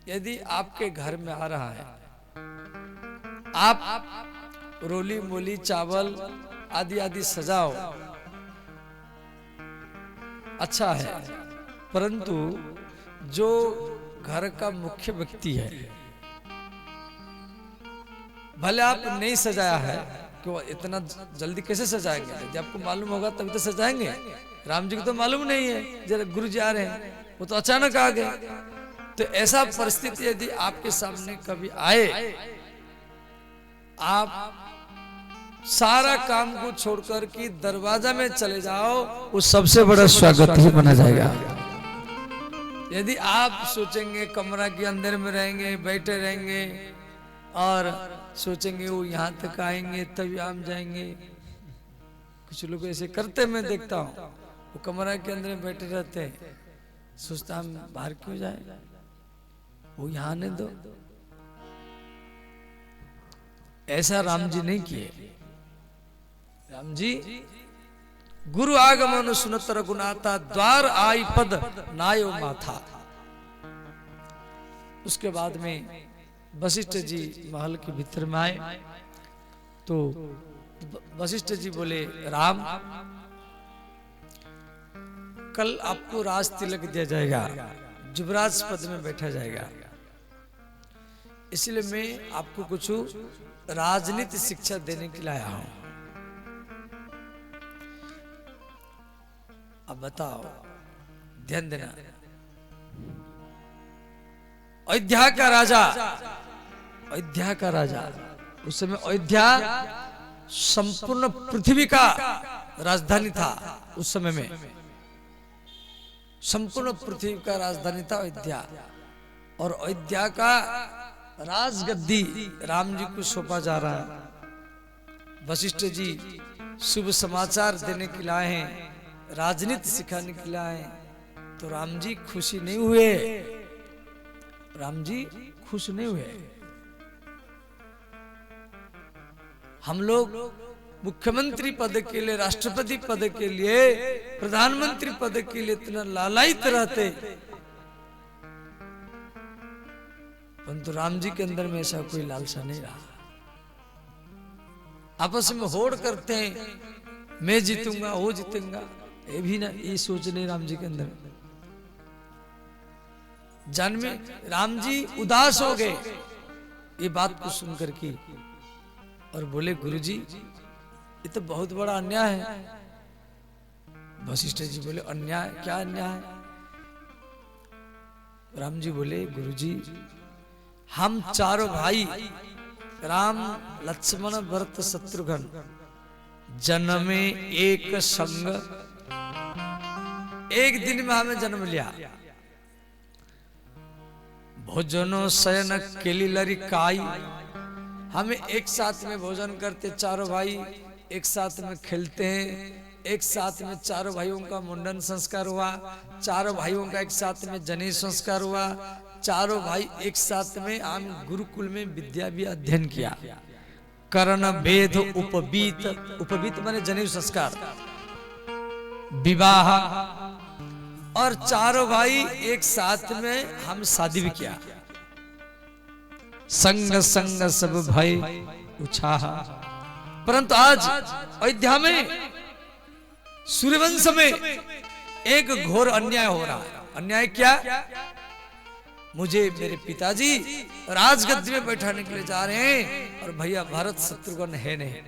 यदि आपके घर में आ रहा है, आप रोली मोली चावल आदि आदि सजाओ, अच्छा है। परंतु जो घर का मुख्य व्यक्ति है, भले आप नहीं सजाया है, क्यों इतना जल्दी कैसे सजाएंगे? यदि आपको मालूम होगा तभी तो सजाएंगे। राम जी को तो मालूम नहीं है जरा गुरु जी आ रहे हैं, वो तो अचानक आ गए। तो ऐसा परिस्थिति यदि आपके सामने कभी आए, आप सारा काम को छोड़कर के दरवाजा में चले जाओ, वो सबसे बड़ा स्वागत ही बना जाएगा। यदि आप सोचेंगे कमरा के अंदर में रहेंगे, बैठे रहेंगे और सोचेंगे वो यहाँ तक आएंगे तभी हम जाएंगे, कुछ लोग ऐसे करते मैं देखता हूँ, वो कमरा के अंदर में बैठे रहते हैं, सोचता हम बाहर क्यों जाए, वो यहाँ आने दो। ऐसा राम जी नहीं किए। राम जी गुरु आगमन सुनत रघुनाथा, द्वार आई पद नायो माथा। उसके बाद में वशिष्ठ जी महल के भीतर में आए तो वशिष्ठ जी बोले, राम कल आपको राज तिलक दिया जाएगा, युवराज पद में बैठा जाएगा, इसलिए मैं आपको कुछ राजनीति शिक्षा देने के लिए आया हूं। अब बताओ, ध्यान देना, अयोध्या का राजा, अयोध्या का राजा, उस समय अयोध्या संपूर्ण पृथ्वी का राजधानी था। उस समय में संपूर्ण पृथ्वी का राजधानी था अयोध्या, और अयोध्या का राजगद्दी राम जी को सौंपा जा रहा है। वशिष्ठ जी शुभ समाचार देने के लिए आए हैं, राजनीति सिखाने के लिए आए हैं, तो राम जी खुशी नहीं हुए, राम जी खुश नहीं हुए। हम लोग मुख्यमंत्री पद के लिए, राष्ट्रपति पद के लिए, प्रधानमंत्री पद के लिए इतना लालायित रहते, परंतु राम जी के अंदर में ऐसा कोई लालसा नहीं रहा। आपस में होड़ करते हैं, मैं जीतूंगा, वो जीतूंगा, ये भी ना, ये सोच नहीं राम जी के अंदर। जन में राम जी उदास हो गए ये बात को सुनकर की, और बोले, गुरुजी ये तो बहुत बड़ा अन्याय है। वशिष्ठ जी बोले, अन्याय? क्या अन्याय है? राम जी बोले, गुरुजी हम चारों भाई राम, लक्ष्मण, भरत, शत्रुघ्न जन्म में एक संग, एक दिन में हमें जन्म लिया। भोजनो शयन केली लरिकाई, हमें एक साथ में भोजन करते, चारों भाई एक साथ में खेलते हैं, एक साथ में चारों भाइयों का मुंडन संस्कार हुआ, चारों भाइयों का एक साथ में जनेऊ संस्कार हुआ, चारों भाई एक साथ में हम गुरुकुल में विद्या भी अध्ययन किया। कर्ण वेद उपवीत, उपवीत माने जनेऊ संस्कार, विवाह, और चारों भाई एक साथ में हम शादी भी किया। संग संग सब भय उछाह, परंतु आज अयोध्या में सूर्यवंश में एक घोर अन्याय हो रहा है। अन्याय क्या? मुझे मेरे पिताजी राजगद्दी में बैठाने के लिए जा रहे हैं, और भैया भरत शत्रुघ्न है नहीं।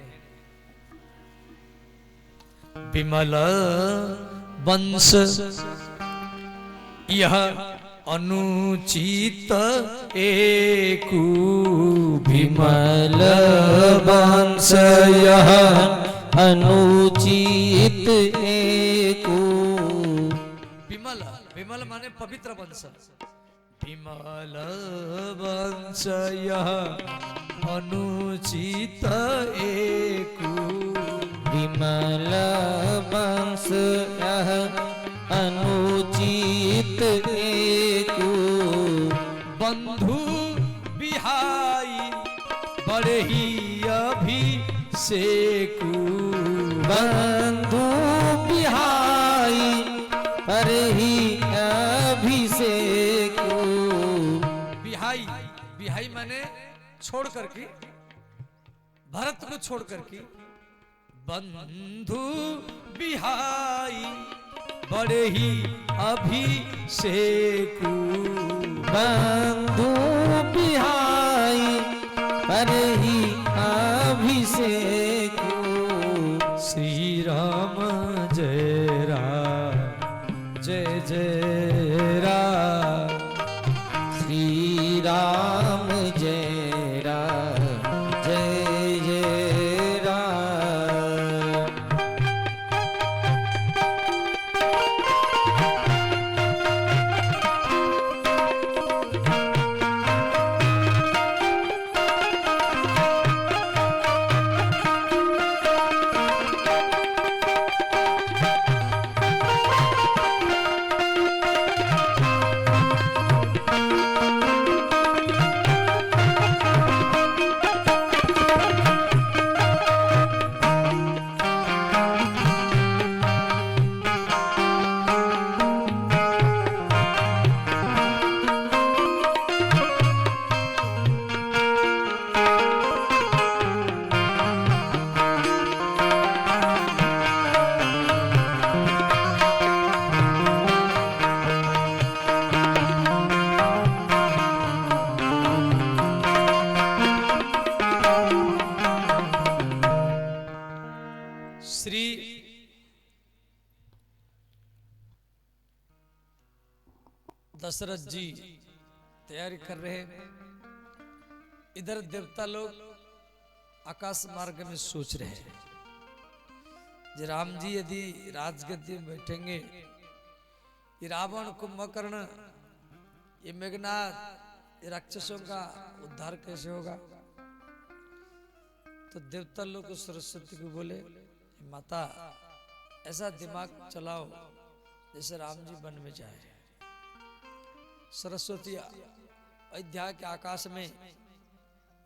विमल वंश यह अनुचित एकु, विमल वंश यह अनुचित एकु। विमल, विमल माने पवित्र वंश, विमल वंश यह अनुचित एकु, विमल वंश यह अनुचित एकु। बंधु बिहाई बड़े ही अभिषेकु, बंधु बिहाई हरे ही अभिषेकु। बिहाई, बिहाई माने छोड़ करके, भरत को छोड़ करके, बंधु बिहाई बड़े ही अभिषेकु, बंधु बिहाई हरे ही अभिषेकु। श्री राम जय राम, जय जय राम, श्री राम जय राम, जय जय राम। श्री दशरथ जी तैयारी कर रहे हैं। इधर देवता लोग आकाश मार्ग में सोच रहे हैं, जी राम जी यदि राजगद्दी में बैठेंगे, ये रावण, कुंभकर्ण, ये मेघनाथ, ये राक्षसों का उद्धार कैसे होगा। तो देवता लोग को सरस्वती को बोले, माता ऐसा दिमाग चलाओ जैसे राम जी वन में जाए। सरस्वती अयोध्या के आकाश में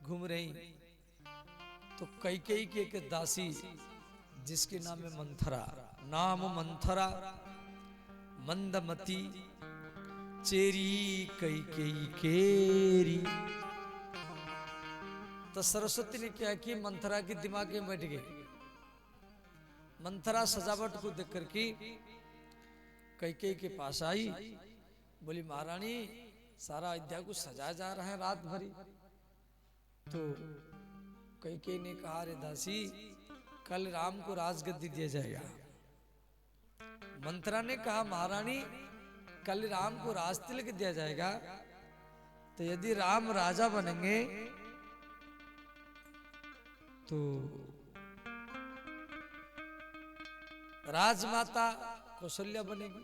घूम रही, तो कैकेयी की एक दासी जिसके नाम है मंथरा, नाम मंथरा मंदमती चेरी कैकेयी केरी। तो सरस्वती ने क्या कि मंथरा के दिमाग में बैठ गई। मंथरा सजावट को देख करके कैकेयी के पास आई, बोली महारानी सारा अयोध्या को सजाया जा रहा है रात भरी। तो कैकेयी ने कहा, रे दासी कल राम को राजगद्दी दिया जाएगा। मंथरा ने कहा, महारानी कल राम को राज तिलक दिया जाएगा, तो यदि राम राजा बनेंगे तो राजमाता कौशल्या बनेगी,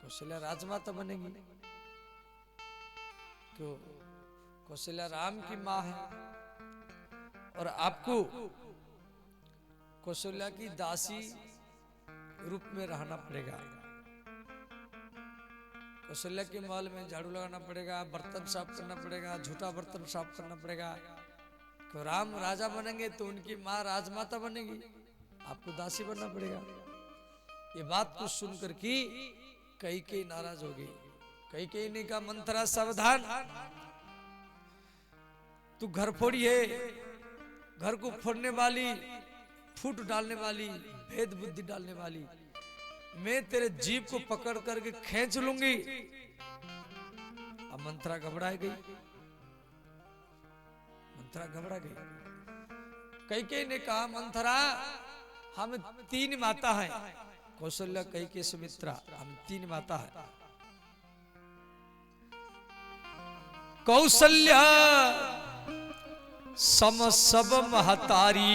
कौशल्या राजमाता बनेगी। क्यों? कौशल्या राम की माँ है और आपको कौशल्या की दासी रूप में रहना पड़ेगा। कौशल्या के महल में झाड़ू लगाना पड़ेगा, बर्तन साफ करना पड़ेगा, झूठा बर्तन साफ करना पड़ेगा। तो राम राजा बनेंगे तो उनकी माँ राजमाता बनेगी, आपको दासी बनना पड़ेगा। ये बात को सुनकर की कैकेयी नाराज हो गई। कैकेयी ने कहा, मंथरा सावधान, तू घर फोड़ी है, घर को फोड़ने वाली, फूट डालने वाली, भेद बुद्धि डालने वाली। मैं तेरे जीभ को पकड़ करके खींच लूंगी। अब मंथरा घबरा गई, मंथरा घबरा गई। कैकेयी ने कहा, मंथरा हम 3 माता हैं, कौशल्या, कैकेयी, सुमित्रा, हम 3 माता हैं। कौशल्या सम सब महतारी,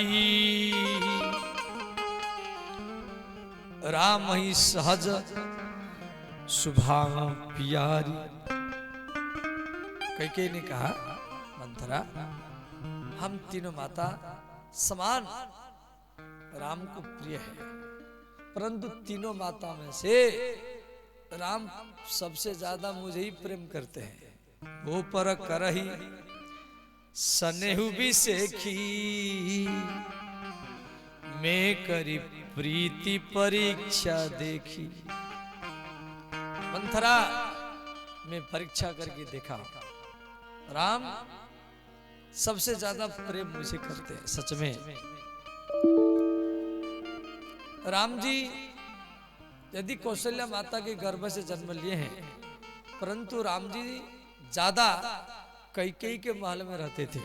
राम ही सहज सुभाव प्यारी। कैकेयी ने कहा, मंथरा हम तीनों माता समान राम को प्रिय है, परंतु तीनों माता में से राम सबसे ज्यादा मुझे ही प्रेम करते हैं। वो पर करही सनेहु भी सेखी, मैं करी प्रीति परीक्षा देखी। मंथरा मैं परीक्षा करके देखा, राम सबसे ज्यादा प्रेम मुझे करते हैं। सच में राम जी यदि कौशल्या माता के गर्भ से जन्म लिए हैं, परंतु राम जी ज्यादा कैकेयी के महल में रहते थे।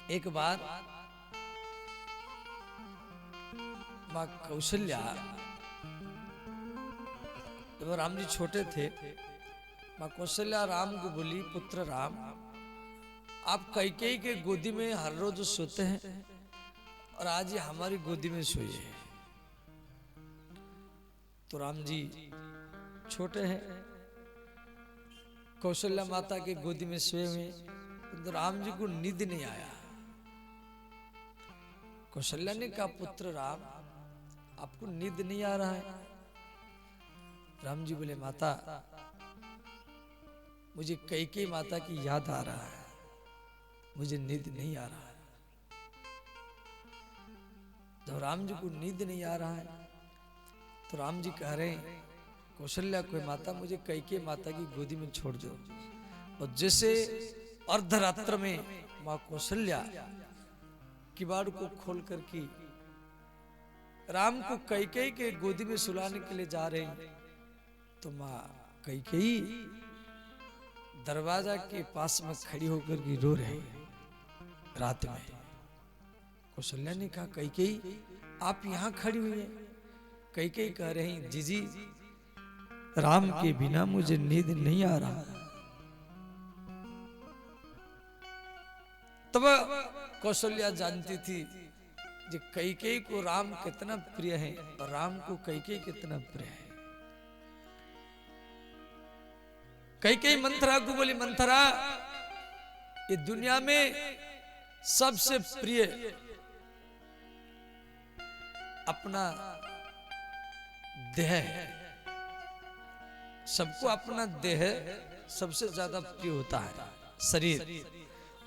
एक बार माँ कौशल्या, जब राम जी छोटे थे, माँ कौशल्या राम को बोली, पुत्र राम आप कैकेयी के गोदी में हर रोज सोते हैं और आज ये हमारी गोदी में सोए। तो राम जी छोटे हैं, कौशल्या माता के गोदी में सोए हुए, तो राम जी को नींद नहीं आया। कौशल्या ने कहा, पुत्र राम आपको नींद नहीं आ रहा है। राम जी बोले, माता मुझे कैकेयी माता की याद आ रहा है, मुझे नींद नहीं आ रहा है। जब राम जी को नींद नहीं आ रहा है तो राम जी कह रहे हैं, कौशल्या कोई माता मुझे कैकेयी माता की गोदी में छोड़ दो। और जैसे अर्धरात्र में माँ कौशल्या किवाड़ को खोल कर की राम को कैकेयी के गोदी में सुलाने के लिए जा रहे हैं, तो माँ कैकेयी दरवाजा के पास में खड़ी होकर के रो रही रात में। कौशल्या ने कहा कैकेयी आप यहां खड़ी हुई हैं। कैकेयी कह रही जीजी राम के बिना मुझे नींद नहीं आ रहा। तब कौशल्या जानती थी कि कैकेयी को राम कितना प्रिय है और राम को कैकेयी कितना प्रिय है। कैकेयी मंथरा को बोली मंथरा ये दुनिया में सबसे प्रिय अपना देह है। सबको अपना देह सबसे ज्यादा प्रिय होता है शरीर,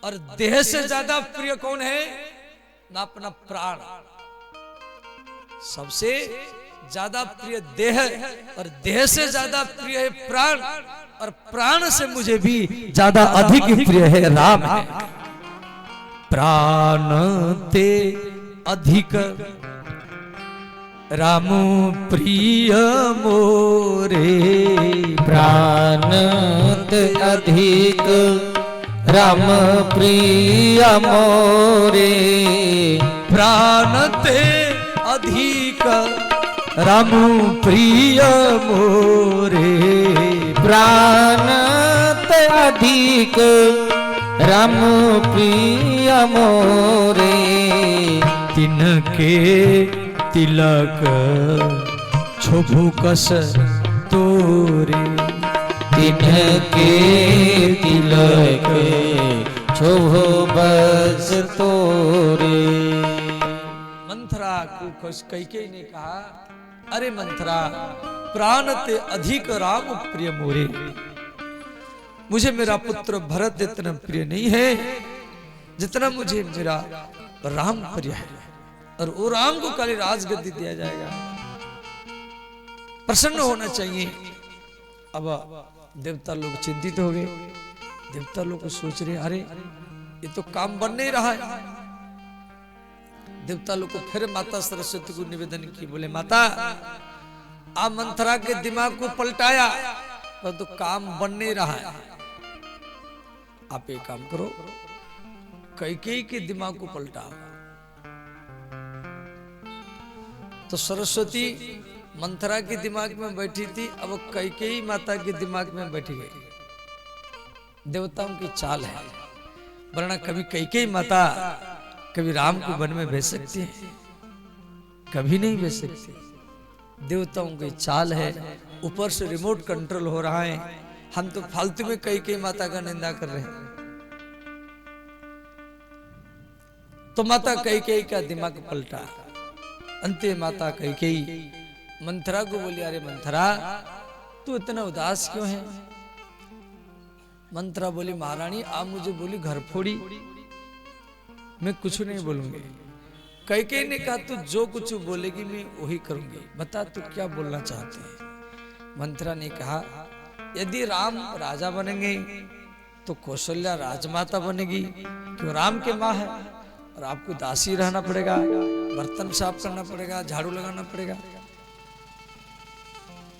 और देह से ज्यादा प्रिय कौन है ना अपना प्राण। सबसे ज्यादा प्रिय देह और देह से ज्यादा प्रिय है प्राण, और प्राण से मुझे भी ज्यादा अधिक प्रिय है राम। प्राण ते अधिक राम प्रिय मोरे। प्राण ते अधिक राम प्रिय मोरे। प्राण ते अधिक राम प्रिय मोरे। प्राण ते अधिक राम प्रिय मोरे। तिनके तिलक छोभु कस तोरे। तिनके तिलक छोभु बस तोरे। मंथरा को कैकेयी ने कहा अरे मंथरा प्राण ते अधिक राम प्रिय मोरे। मुझे मेरा पुत्र भरत इतना प्रिय नहीं है जितना मुझे मेरा राम प्रिय है, और वो राम को कल राजगद्दी दिया जाएगा। प्रसन्न होना चाहिए। अब देवता लोग चिंतित हो गए। देवता लोग सोच रहे अरे ये तो काम बन नहीं रहा है। देवता लोग को फिर माता सरस्वती को निवेदन की, बोले माता आप मंथरा के दिमाग को पलटाया पर तो काम बन नहीं रहा है। आप एक काम करो कैकेयी के दिमाग को पलटाओ। तो सरस्वती मंथरा के दिमाग में बैठी थी, अब कैकेयी माता के दिमाग में बैठी गई। देवताओं की चाल है, वरना कभी कैकेयी माता कभी राम को वन में भेज सकती है, कभी नहीं भेज सकती। देवताओं की चाल है, ऊपर से रिमोट कंट्रोल हो रहा है। हम तो फालतू में कैकेयी माता का निंदा कर रहे हैं। तो माता कैकेयी का दिमाग पलटा। अंते माता कैकेयी मंथरा को बोली अरे मंथरा तू इतना उदास क्यों है। मंथरा बोली महारानी आप मुझे बोली घर फोड़ी, मैं कुछ नहीं बोलूंगी। कैकेयी ने कहा तू जो कुछ बोलेगी मैं वही करूंगी, बता तू क्या बोलना चाहते हैं। मंथरा ने कहा यदि राम राजा बनेंगे तो कौशल्या राजमाता बनेगी, क्यों राम के माँ है, और आपको दासी रहना पड़ेगा, बर्तन साफ करना पड़ेगा, झाड़ू लगाना पड़ेगा।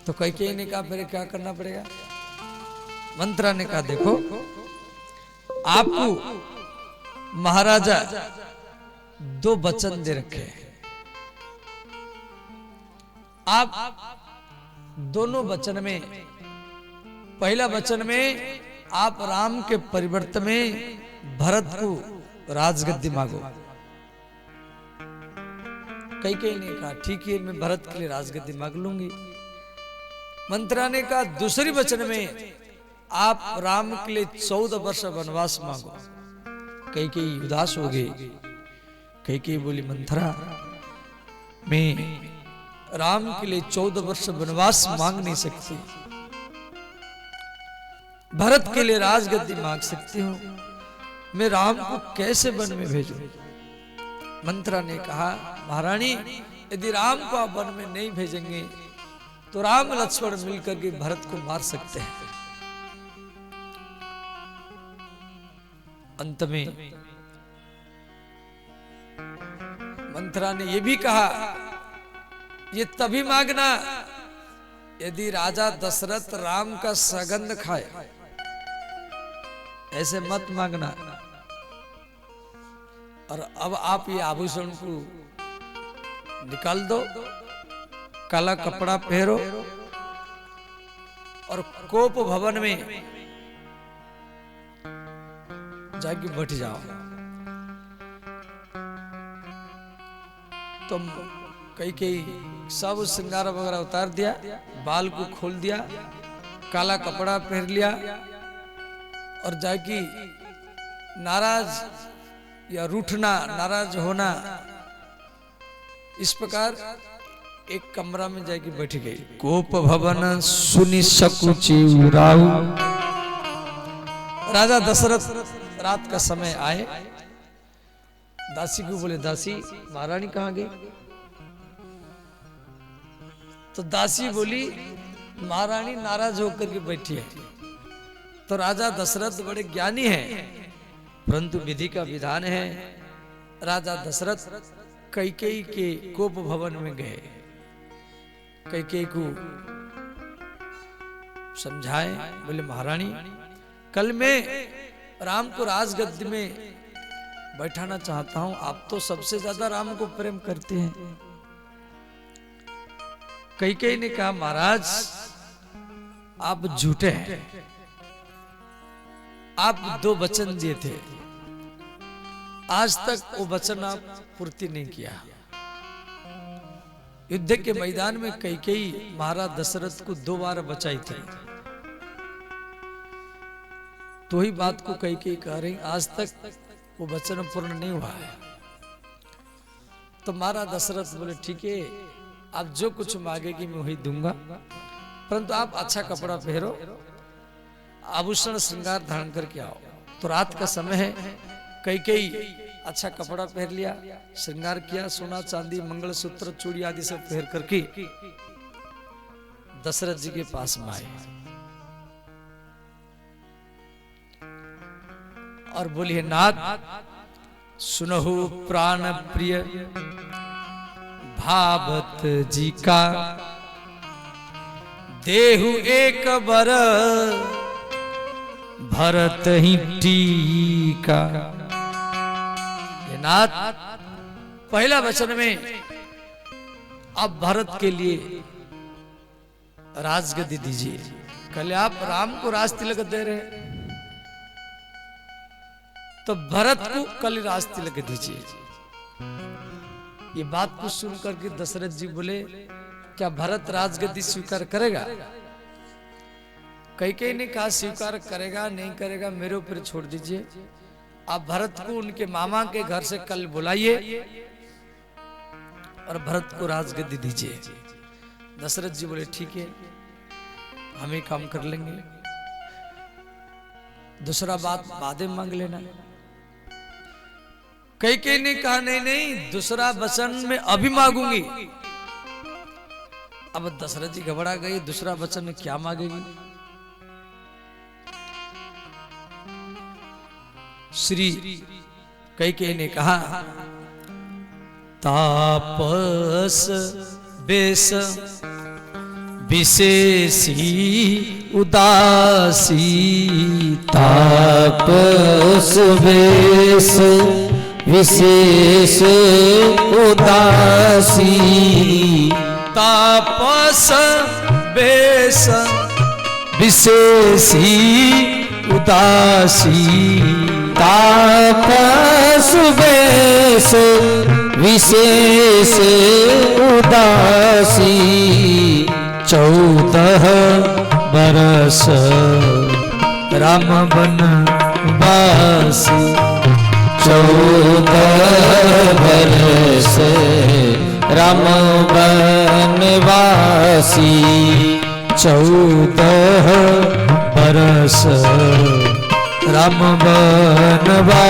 तो कैकेयी ने कहा फिर क्या करना पड़ेगा। मंथरा ने कहा देखो आपको महाराजा दो वचन दे रखे हैं, आप दोनों वचन में, पहला वचन में आप राम के परिवर्तन में भरत को राजगद्दी मांगो। कैकेयी ने कहा ठीक है मैं भरत के लिए राजगद्दी मांग लूंगी। मंथरा ने कहा दूसरी वचन में आप राम के लिए 14 वर्ष वनवास मांगो। कैकेयी उदास हो गई। कैकेयी बोली मंथरा मैं राम के लिए 14 वर्ष वनवास मांग नहीं सकती, भरत के लिए राजगद्दी मांग सकती हूँ, मैं राम को कैसे वन में भेजूं। मंथरा ने कहा महारानी यदि राम को आप वन में नहीं भेजेंगे तो राम लक्ष्मण मिलकर के भरत को मार सकते हैं। अंत में मंथरा ने यह भी कहा ये तभी मांगना यदि राजा दशरथ राम का सगंध खाए, ऐसे मत मांगना। और अब आप ये आभूषण को निकाल दो, काला कपड़ा पहरो और कोप भवन में जाके बैठ जाओ। तो कई सब श्रृंगार वगैरह उतार दिया, बाल को खोल दिया, काला कपड़ा पहन लिया और जाके नाराज या रूठना, नाराज होना, इस प्रकार एक कमरा में जाके बैठ गई। कोप भवन सुनि सकुचि उराऊ। राजा दशरथ रात का समय आए, दासी को बोले, दासी महारानी कहाँ गई? तो दासी बोली, महारानी नाराज होकर के बैठी है। तो राजा दशरथ बड़े ज्ञानी हैं, परंतु विधि का विधान है। राजा दशरथ कैकेयी के कोप भवन में गए, कैकेयी को समझाए, बोले महारानी कल मैं राम को राजगद्दी में बैठाना चाहता हूं, आप तो सबसे ज्यादा राम को प्रेम करते हैं। कैकेयी ने कहा, महाराज आप झूठे हैं, आप 2 वचन दिए थे, आज तक वो वचन आप पूर्ति नहीं किया। युद्ध के मैदान में कैकेयी महाराज दशरथ को 2 बार बचाई थी, तो ही बात को कैकेयी कह रही, आज तक वो वचन पूर्ण नहीं हुआ है। तो महाराज दशरथ बोले, ठीक है, आप जो कुछ मांगेगी मैं वही दूंगा, परंतु आप अच्छा कपड़ा पहनो, आभूषण श्रृंगार धारण करके आओ। तो रात का समय है, कैकेयी अच्छा कपड़ा पहन लिया, श्रृंगार किया, सोना चांदी मंगलसूत्र चूड़ी आदि सब पहन करके दशरथ जी के पास में आए और बोलिए, नाथ सुनहु प्राण प्रिय भावत जी का, देहु एक बर भरत ही टीका। नाथ पहला वचन में आप भरत के लिए राजगद्दी दीजिए। कल आप राम को राज तिलक दे रहे हैं, तो भरत को कल राज तिलक दीजिए। ये बात को सुनकर के दशरथ जी बोले, क्या भरत राजगद्दी स्वीकार करेगा? कैकेयी ने कहा, स्वीकार करेगा नहीं करेगा मेरे ऊपर छोड़ दीजिए, आप भरत को उनके मामा के घर से कल बुलाइए और भरत को राजगद्दी दीजिए। दशरथ जी बोले, ठीक है, हम ही काम कर लेंगे, दूसरा बात बाद में मांग लेना। कैकेयी ने कहा, नहीं नहीं, दूसरा वचन में अभी मांगूंगी। अब दशरथ जी घबरा गए, दूसरा वचन में क्या मांगेगी? श्री कैकेयी ने कहा, तापस बेस विशेषी उदासी, तापस बेस विशेष उदासी, तापस बेस विशेषी उदासी, तापस बेस विशेष उदासी, 14 बरस राम बनवासी, 14 बरस राम बनवासी, 14 बरस राम बनवासी,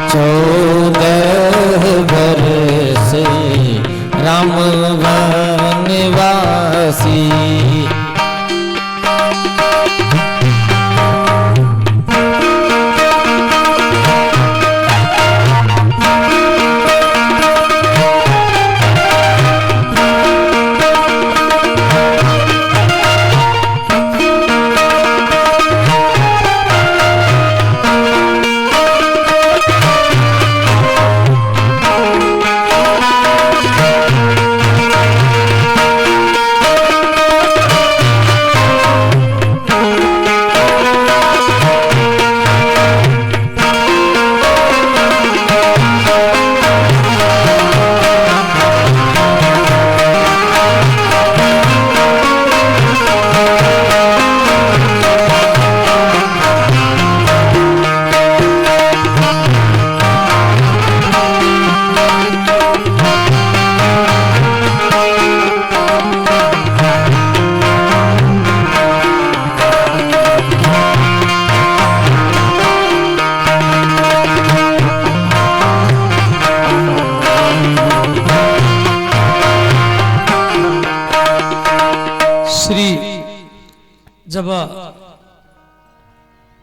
14 बरस राम बनवासी।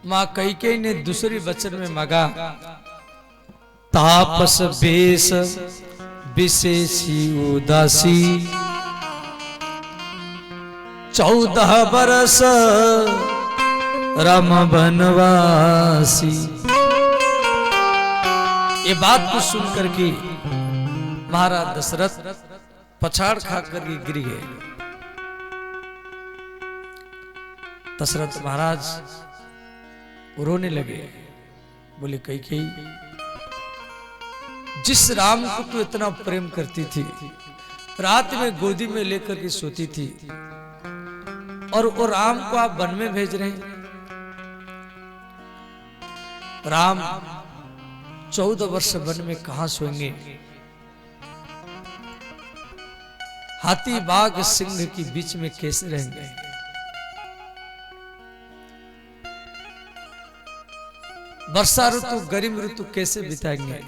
मां कैकेयी ने दूसरी वचन में मांगा, तापस बेश विशेषी उदासी 14 बरस राम बनवासी। ये बात को सुन करके महाराज दशरथ पछाड़ खा करके गिर गए। दशरथ महाराज रोने लगे, बोले कैकेयी, जिस राम को तू इतना प्रेम करती थी, रात में गोदी में लेकर के सोती थी, और वो राम को आप वन में भेज रहे हैं। राम 14 वर्ष वन में कहां सोएंगे? हाथी बाघ सिंह के बीच में कैसे रहेंगे? वर्षा ऋतु गर्मी ऋतु कैसे बिताएंगे?